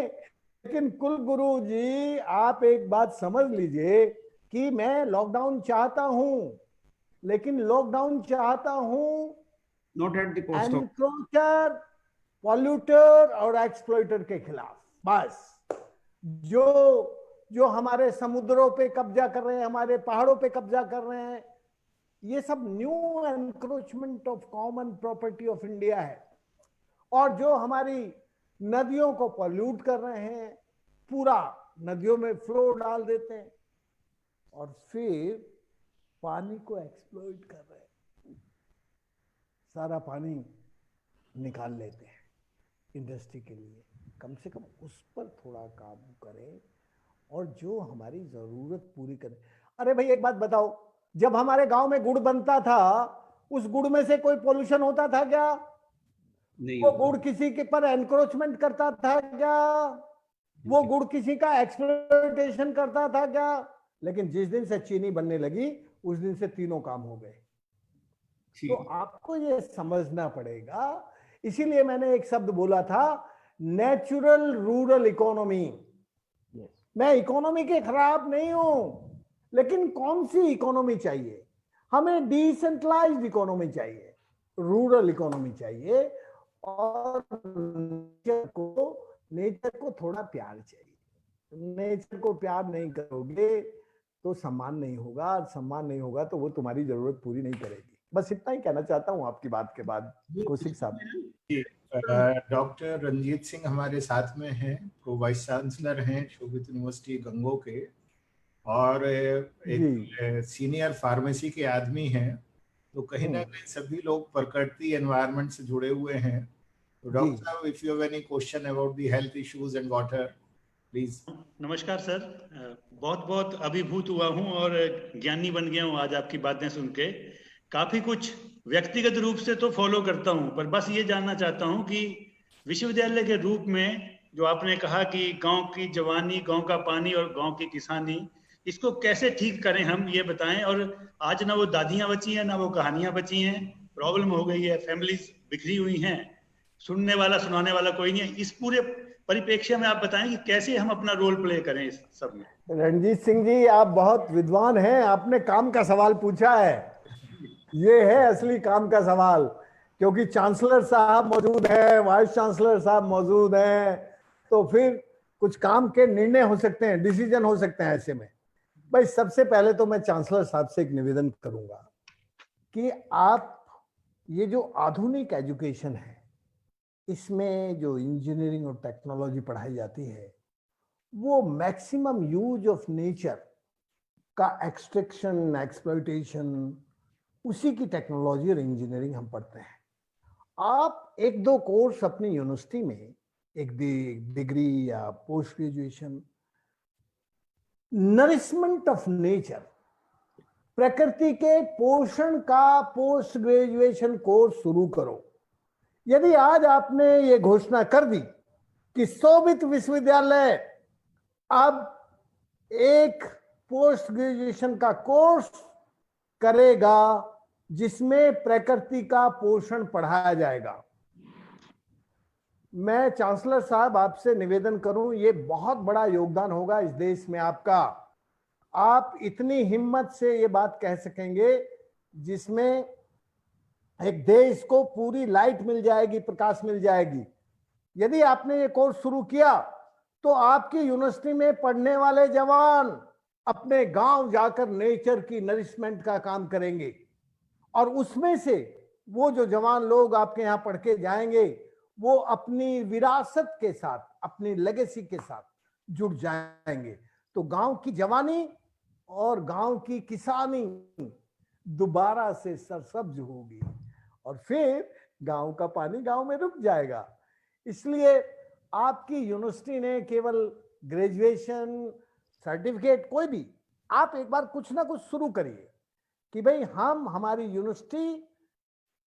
लेकिन कुल गुरु जी आप एक बात समझ लीजिए कि मैं लॉकडाउन चाहता हूं, लेकिन लॉकडाउन चाहता हूं not at the cost of encroacher, polluter और एक्सप्लॉइटर के खिलाफ। बस जो हमारे समुद्रों पे कब्जा कर रहे हैं, हमारे पहाड़ों पे कब्जा कर रहे हैं, ये सब new encroachment of common property of India है। और जो हमारी नदियों को पॉल्यूट कर रहे हैं, पूरा नदियों में फ्लो डाल देते हैं और फिर पानी को एक्सप्लॉइट कर रहे हैं, सारा पानी निकाल लेते हैं इंडस्ट्री के लिए। कम से कम उस पर थोड़ा काबू करें और जो हमारी जरूरत पूरी करें। अरे भाई एक बात बताओ, जब हमारे गांव में गुड़ बनता था, उस गुड़ में से कोई पोल्यूशन होता था क्या? नहीं, वो गुड़ किसी के पर एनक्रोचमेंट करता था क्या? वो गुड़ किसी का एक्सप्लॉइटेशन करता था क्या? लेकिन जिस दिन से चीनी बनने लगी उस दिन से तीनों काम हो गए। तो आपको ये समझना पड़ेगा। इसीलिए मैंने एक शब्द बोला था, नेचुरल रूरल इकोनॉमी। मैं इकोनॉमी के खिलाफ नहीं हूं, लेकिन कौन सी इकोनॉमी चाहिए? हमें डिसेंट्रलाइज्ड इकोनॉमी चाहिए, रूरल इकोनॉमी चाहिए, और नेचर को थोड़ा प्यार चाहिए। नेचर को प्यार नहीं करोगे तो सम्मान नहीं होगा, सम्मान नहीं होगा तो वो तुम्हारी जरूरत पूरी नहीं करेगी। बस इतना ही कहना चाहता हूं आपकी बात के बाद। कौशिक साहब। डॉक्टर रंजीत सिंह हमारे साथ में हैं, प्रो वाइस चांसलर हैं शोभित यूनिवर्सिटी गंगो के, और एक सीनियर फार्मेसी के आदमी हैं। तो कहीं ना कहीं सभी लोग प्रकृति एनवायरनमेंट से जुड़े हुए हैं। तो डॉक्टर साहब, if you have any question about the health issues and water, please. नमस्कार सर, बहुत बहुत अभिभूत हुआ हूं और ज्ञानी बन गया हूं आज आपकी बातें सुन के। काफी कुछ व्यक्तिगत रूप से तो फॉलो करता हूं, पर बस ये जानना चाहता हूं कि विश्वविद्यालय के रूप में जो आपने कहा कि गांव की जवानी, गांव का पानी और गांव की किसानी, इसको कैसे ठीक करें हम ये बताएं। और आज ना वो दादियां बची हैं, ना वो कहानियां बची हैं, प्रॉब्लम हो गई है, फैमिलीज बिखरी हुई हैं, सुनने वाला सुनाने वाला कोई नहीं है। इस पूरे परिप्रेक्ष्य में आप बताएं कि कैसे हम अपना रोल प्ले करें इस सब में। रणजीत सिंह जी, आप बहुत विद्वान हैं, आपने काम का सवाल पूछा है। ये है असली काम का सवाल, क्योंकि चांसलर साहब मौजूद हैं, वाइस चांसलर साहब मौजूद हैं, तो फिर कुछ काम के निर्णय हो सकते हैं, डिसीजन हो सकते हैं। ऐसे में भाई सबसे पहले तो मैं चांसलर साहब से एक निवेदन करूंगा कि आप ये जो आधुनिक एजुकेशन है, इसमें जो इंजीनियरिंग और टेक्नोलॉजी पढ़ाई जाती है, वो मैक्सिमम यूज ऑफ नेचर का एक्सट्रैक्शन, एक्सप्लॉइटेशन, उसी की टेक्नोलॉजी और इंजीनियरिंग हम पढ़ते हैं। आप एक दो कोर्स अपनी यूनिवर्सिटी में, एक डिग्री या post graduation, nourishment of nature, प्रकृति के पोषण का पोस्ट ग्रेजुएशन कोर्स शुरू करो। यदि आज आपने ये घोषणा कर दी कि शोभित विश्वविद्यालय अब एक पोस्ट ग्रेजुएशन का कोर्स करेगा जिसमें प्रकृति का पोषण पढ़ाया जाएगा, मैं चांसलर साहब आपसे निवेदन करूं, ये बहुत बड़ा योगदान होगा इस देश में आपका। आप इतनी हिम्मत से ये बात कह सकेंगे जिसमें एक देश को पूरी लाइट मिल जाएगी, प्रकाश मिल जाएगी। यदि आपने ये कोर्स शुरू किया तो आपकी यूनिवर्सिटी में पढ़ने वाले जवान अपने गांव जाकर नेचर की नरिशमेंट का काम करेंगे, और उसमें से वो जो जवान लोग आपके यहाँ पढ़ के जाएंगे वो अपनी विरासत के साथ, अपनी लेगेसी के साथ जुड़ जाएंगे। तो गांव की जवानी और गांव की किसानी दोबारा से सरसब्ज होगी, और फिर गांव का पानी गांव में रुक जाएगा। इसलिए आपकी यूनिवर्सिटी ने केवल ग्रेजुएशन, सर्टिफिकेट, कोई भी, आप एक बार कुछ ना कुछ शुरू करिए कि भाई हम, हमारी यूनिवर्सिटी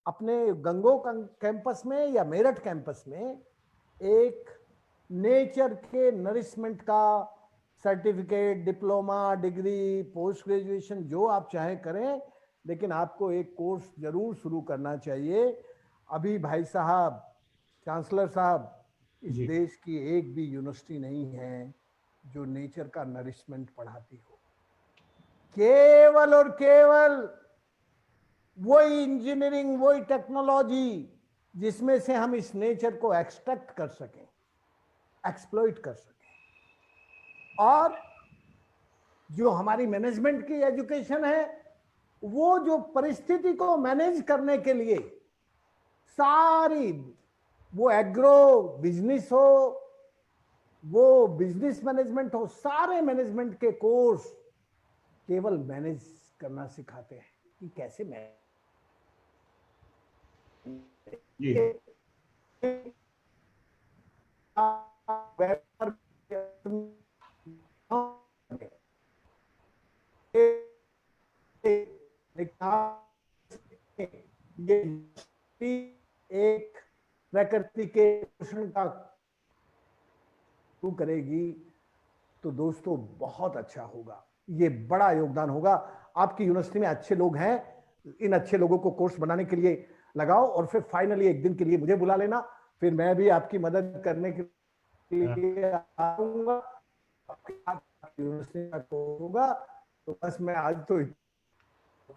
अपने गंगो कैंपस में या मेरठ कैंपस में एक नेचर के नरिशमेंट का certificate, diploma, degree, post graduation जो आप चाहें करें, लेकिन आपको एक कोर्स जरूर शुरू करना चाहिए। अभी भाई साहब, चांसलर साहब, इस देश की एक भी यूनिवर्सिटी नहीं है जो नेचर का नरिशमेंट पढ़ाती हो। केवल और केवल वही इंजीनियरिंग, वही टेक्नोलॉजी जिसमें से हम इस नेचर को एक्सट्रैक्ट कर सकें, एक्सप्लॉइट कर सकें। और जो हमारी मैनेजमेंट की एजुकेशन है, वो जो परिस्थिति को मैनेज करने के लिए सारी, वो एग्रो बिजनेस हो, वो बिजनेस मैनेजमेंट हो, सारे मैनेजमेंट के कोर्स केवल मैनेज करना सिखाते हैं कि कैसे मैनेज। एक प्रकृति के पोषण का शुरू करेगी तो दोस्तों बहुत अच्छा होगा, ये बड़ा योगदान होगा। आपकी यूनिवर्सिटी में अच्छे लोग हैं, इन अच्छे लोगों को कोर्स बनाने के लिए लगाओ, और फिर फाइनली एक दिन के लिए मुझे बुला लेना, फिर मैं भी आपकी मदद करने के लिए आऊंगा। यूनिवर्सिटी का कोर्स होगा तो बस मैं आज तो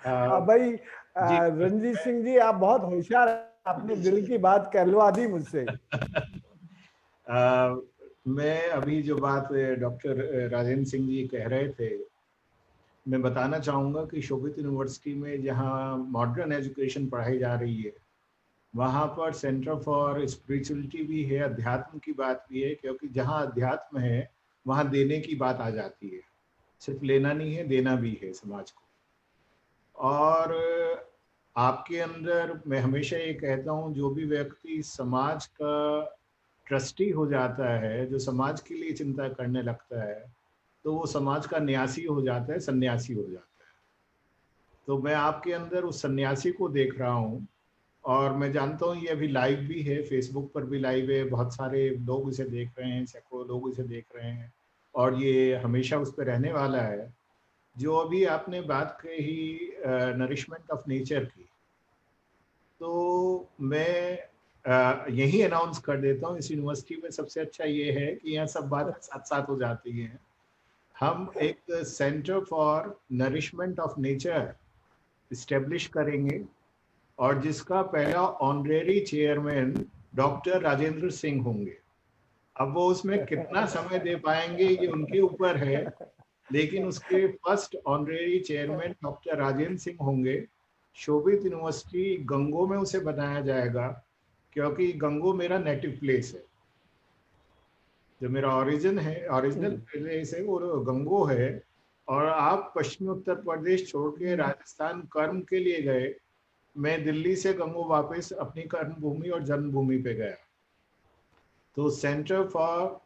भाई रंजीत सिंह जी, आप बहुत होशियार हैं, आपने दिल की बात कहलवा दी मुझसे। मैं अभी जो बात डॉक्टर राजेंद्र सिंह जी कह रहे थे, मैं बताना चाहूँगा कि शोभित यूनिवर्सिटी में जहाँ मॉडर्न एजुकेशन पढ़ाई जा रही है, वहाँ पर सेंटर फॉर स्पिरिचुअलिटी भी है, अध्यात्म की बात भी है, क्योंकि जहाँ अध्यात्म है वहाँ देने की बात आ जाती है। सिर्फ लेना नहीं है, देना भी है समाज को। और आपके अंदर, मैं हमेशा ये कहता हूँ, जो भी व्यक्ति समाज का ट्रस्टी हो जाता है, जो समाज के लिए चिंता करने लगता है, तो वो समाज का न्यासी हो जाता है, सन्यासी हो जाता है। तो मैं आपके अंदर उस सन्यासी को देख रहा हूँ, और मैं जानता हूँ ये अभी लाइव भी है, फेसबुक पर भी लाइव है, बहुत सारे लोग इसे देख रहे हैं, सैकड़ों लोग इसे देख रहे हैं, और ये हमेशा उस पर रहने वाला है। जो अभी आपने बात कही नरिशमेंट ऑफ नेचर की, तो मैं यही अनाउंस कर देता हूँ, इस यूनिवर्सिटी में सबसे अच्छा ये है कि यहाँ सब बातें साथ साथ हो जाती हैं। हम एक centre for nourishment of nature establish करेंगे, और जिसका पहला honorary chairman doctor Rajendra Singh होंगे। अब वो उसमें कितना समय दे पाएंगे ये उनके ऊपर है, लेकिन उसके first honorary chairman doctor Rajendra Singh होंगे। शोभित यूनिवर्सिटी गंगो में उसे बनाया जाएगा, क्योंकि गंगो मेरा नेटिव प्लेस है, जो मेरा ओरिजिनल प्लेस है वो गंगो है। और आप पश्चिमी उत्तर प्रदेश छोड़ के राजस्थान कर्म के लिए गए, मैं दिल्ली से गंगो वापस अपनी कर्म भूमि और जन्मभूमि पे गया। तो centre for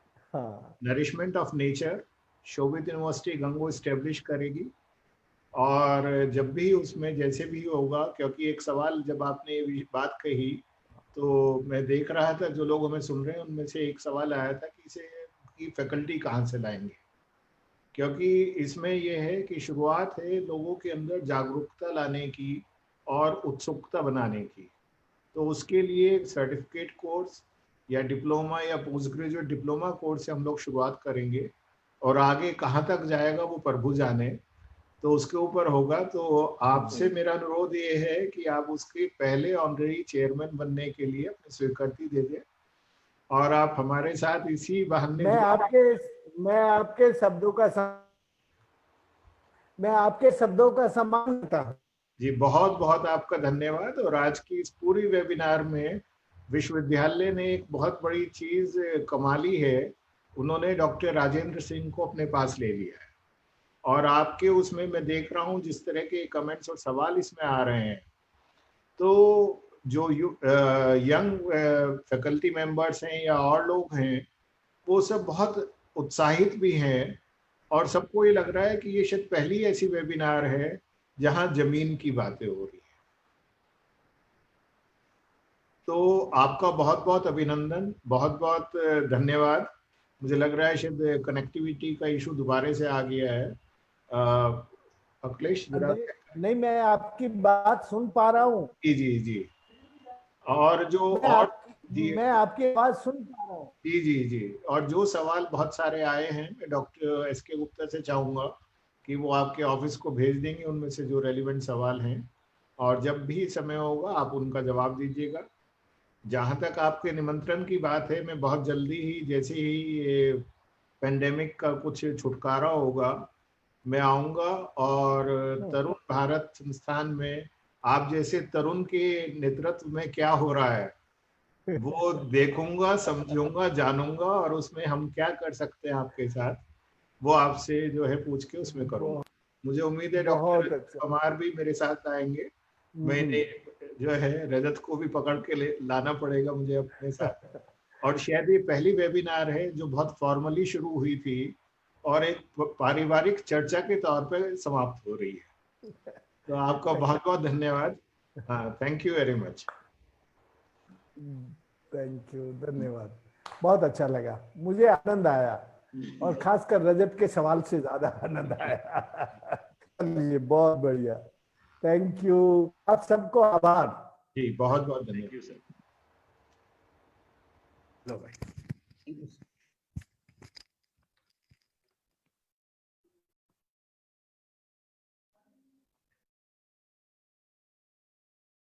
nourishment of nature Shobhit university गंगो स्टेब्लिश करेगी। और जब भी उसमें जैसे भी होगा, क्योंकि एक सवाल जब आपने ये बात कही तो मैं देख रहा था, जो लोग हमें सुन रहे हैं उनमें से एक सवाल आया था कि इसे की फैकल्टी कहाँ से लाएंगे, क्योंकि इसमें यह है कि शुरुआत है लोगों के अंदर जागरूकता लाने की और उत्सुकता बनाने की। तो उसके लिए सर्टिफिकेट कोर्स या डिप्लोमा या पोस्ट ग्रेजुएट डिप्लोमा कोर्स से हम लोग शुरुआत करेंगे, और आगे कहाँ तक जाएगा वो प्रभु जाने, तो उसके ऊपर होगा। तो आपसे मेरा अनुरोध ये है कि आप उसके पहले ऑनरेरी चेयरमैन बनने के लिए अपनी स्वीकृति दे दें, और आप हमारे साथ इसी बहाने मैं आपके शब्दों का सम्मान करता हूं। जी, बहुत बहुत आपका धन्यवाद। और आज की इस पूरी वेबिनार में विश्वविद्यालय ने एक बहुत बड़ी चीज कमाली है, उन्होंने डॉक्टर राजेंद्र सिंह को अपने पास ले लिया है। और आपके उसमें मैं देख रहा हूँ जिस तरह के कमेंट्स और सवाल इसमें आ रहे हैं, तो जो यंग फैकल्टी मेंबर्स हैं या और लोग हैं, वो सब बहुत उत्साहित भी हैं, और सबको ये लग रहा है कि ये शायद पहली ऐसी वेबिनार है जहां जमीन की बातें हो रही है। तो आपका बहुत बहुत अभिनंदन, बहुत बहुत धन्यवाद। मुझे लग रहा है शायद कनेक्टिविटी का इशू दोबारा से आ गया है। अखिलेश नहीं, मैं आपकी बात सुन पा रहा हूँ। जी। और जो मैं आपकी बात सुन पा रहा हूँ। जी। और जो सवाल बहुत सारे आए हैं, मैं डॉक्टर एस के गुप्ता से चाहूंगा कि वो आपके ऑफिस को भेज देंगे उनमें से जो रेलिवेंट सवाल हैं, और जब भी समय होगा आप उनका जवाब दीजिएगा। जहाँ तक आपके निमंत्रण की बात है, मैं बहुत जल्दी ही, जैसे ही ये पेंडेमिक का कुछ छुटकारा होगा, मैं आऊँगा, और तरुण भारत संस्थान में आप जैसे तरुण के नेतृत्व में क्या हो रहा है वो देखूंगा, समझूंगा, जानूंगा, और उसमें हम क्या कर सकते हैं आपके साथ, वो आपसे जो है पूछ के उसमें करूंगा। मुझे उम्मीद है डॉक्टर कुमार भी मेरे साथ आएंगे। मैंने जो है रजत को भी पकड़ के लाना पड़ेगा मुझे अपने साथ। और शायद ये पहली वेबिनार है जो बहुत फॉर्मली शुरू हुई थी और एक पारिवारिक चर्चा के तौर पर समाप्त हो रही है। तो आपका बहुत बहुत धन्यवाद। हाँ, thank you very much. Thank you, धन्यवाद। बहुत अच्छा लगा, मुझे आनंद आया, और खासकर रजत के सवाल से ज्यादा आनंद आया। चलिए, बहुत बढ़िया, थैंक यू। आप सबको आभार जी, बहुत बहुत धन्यवाद। Thank you sir. लो भाई।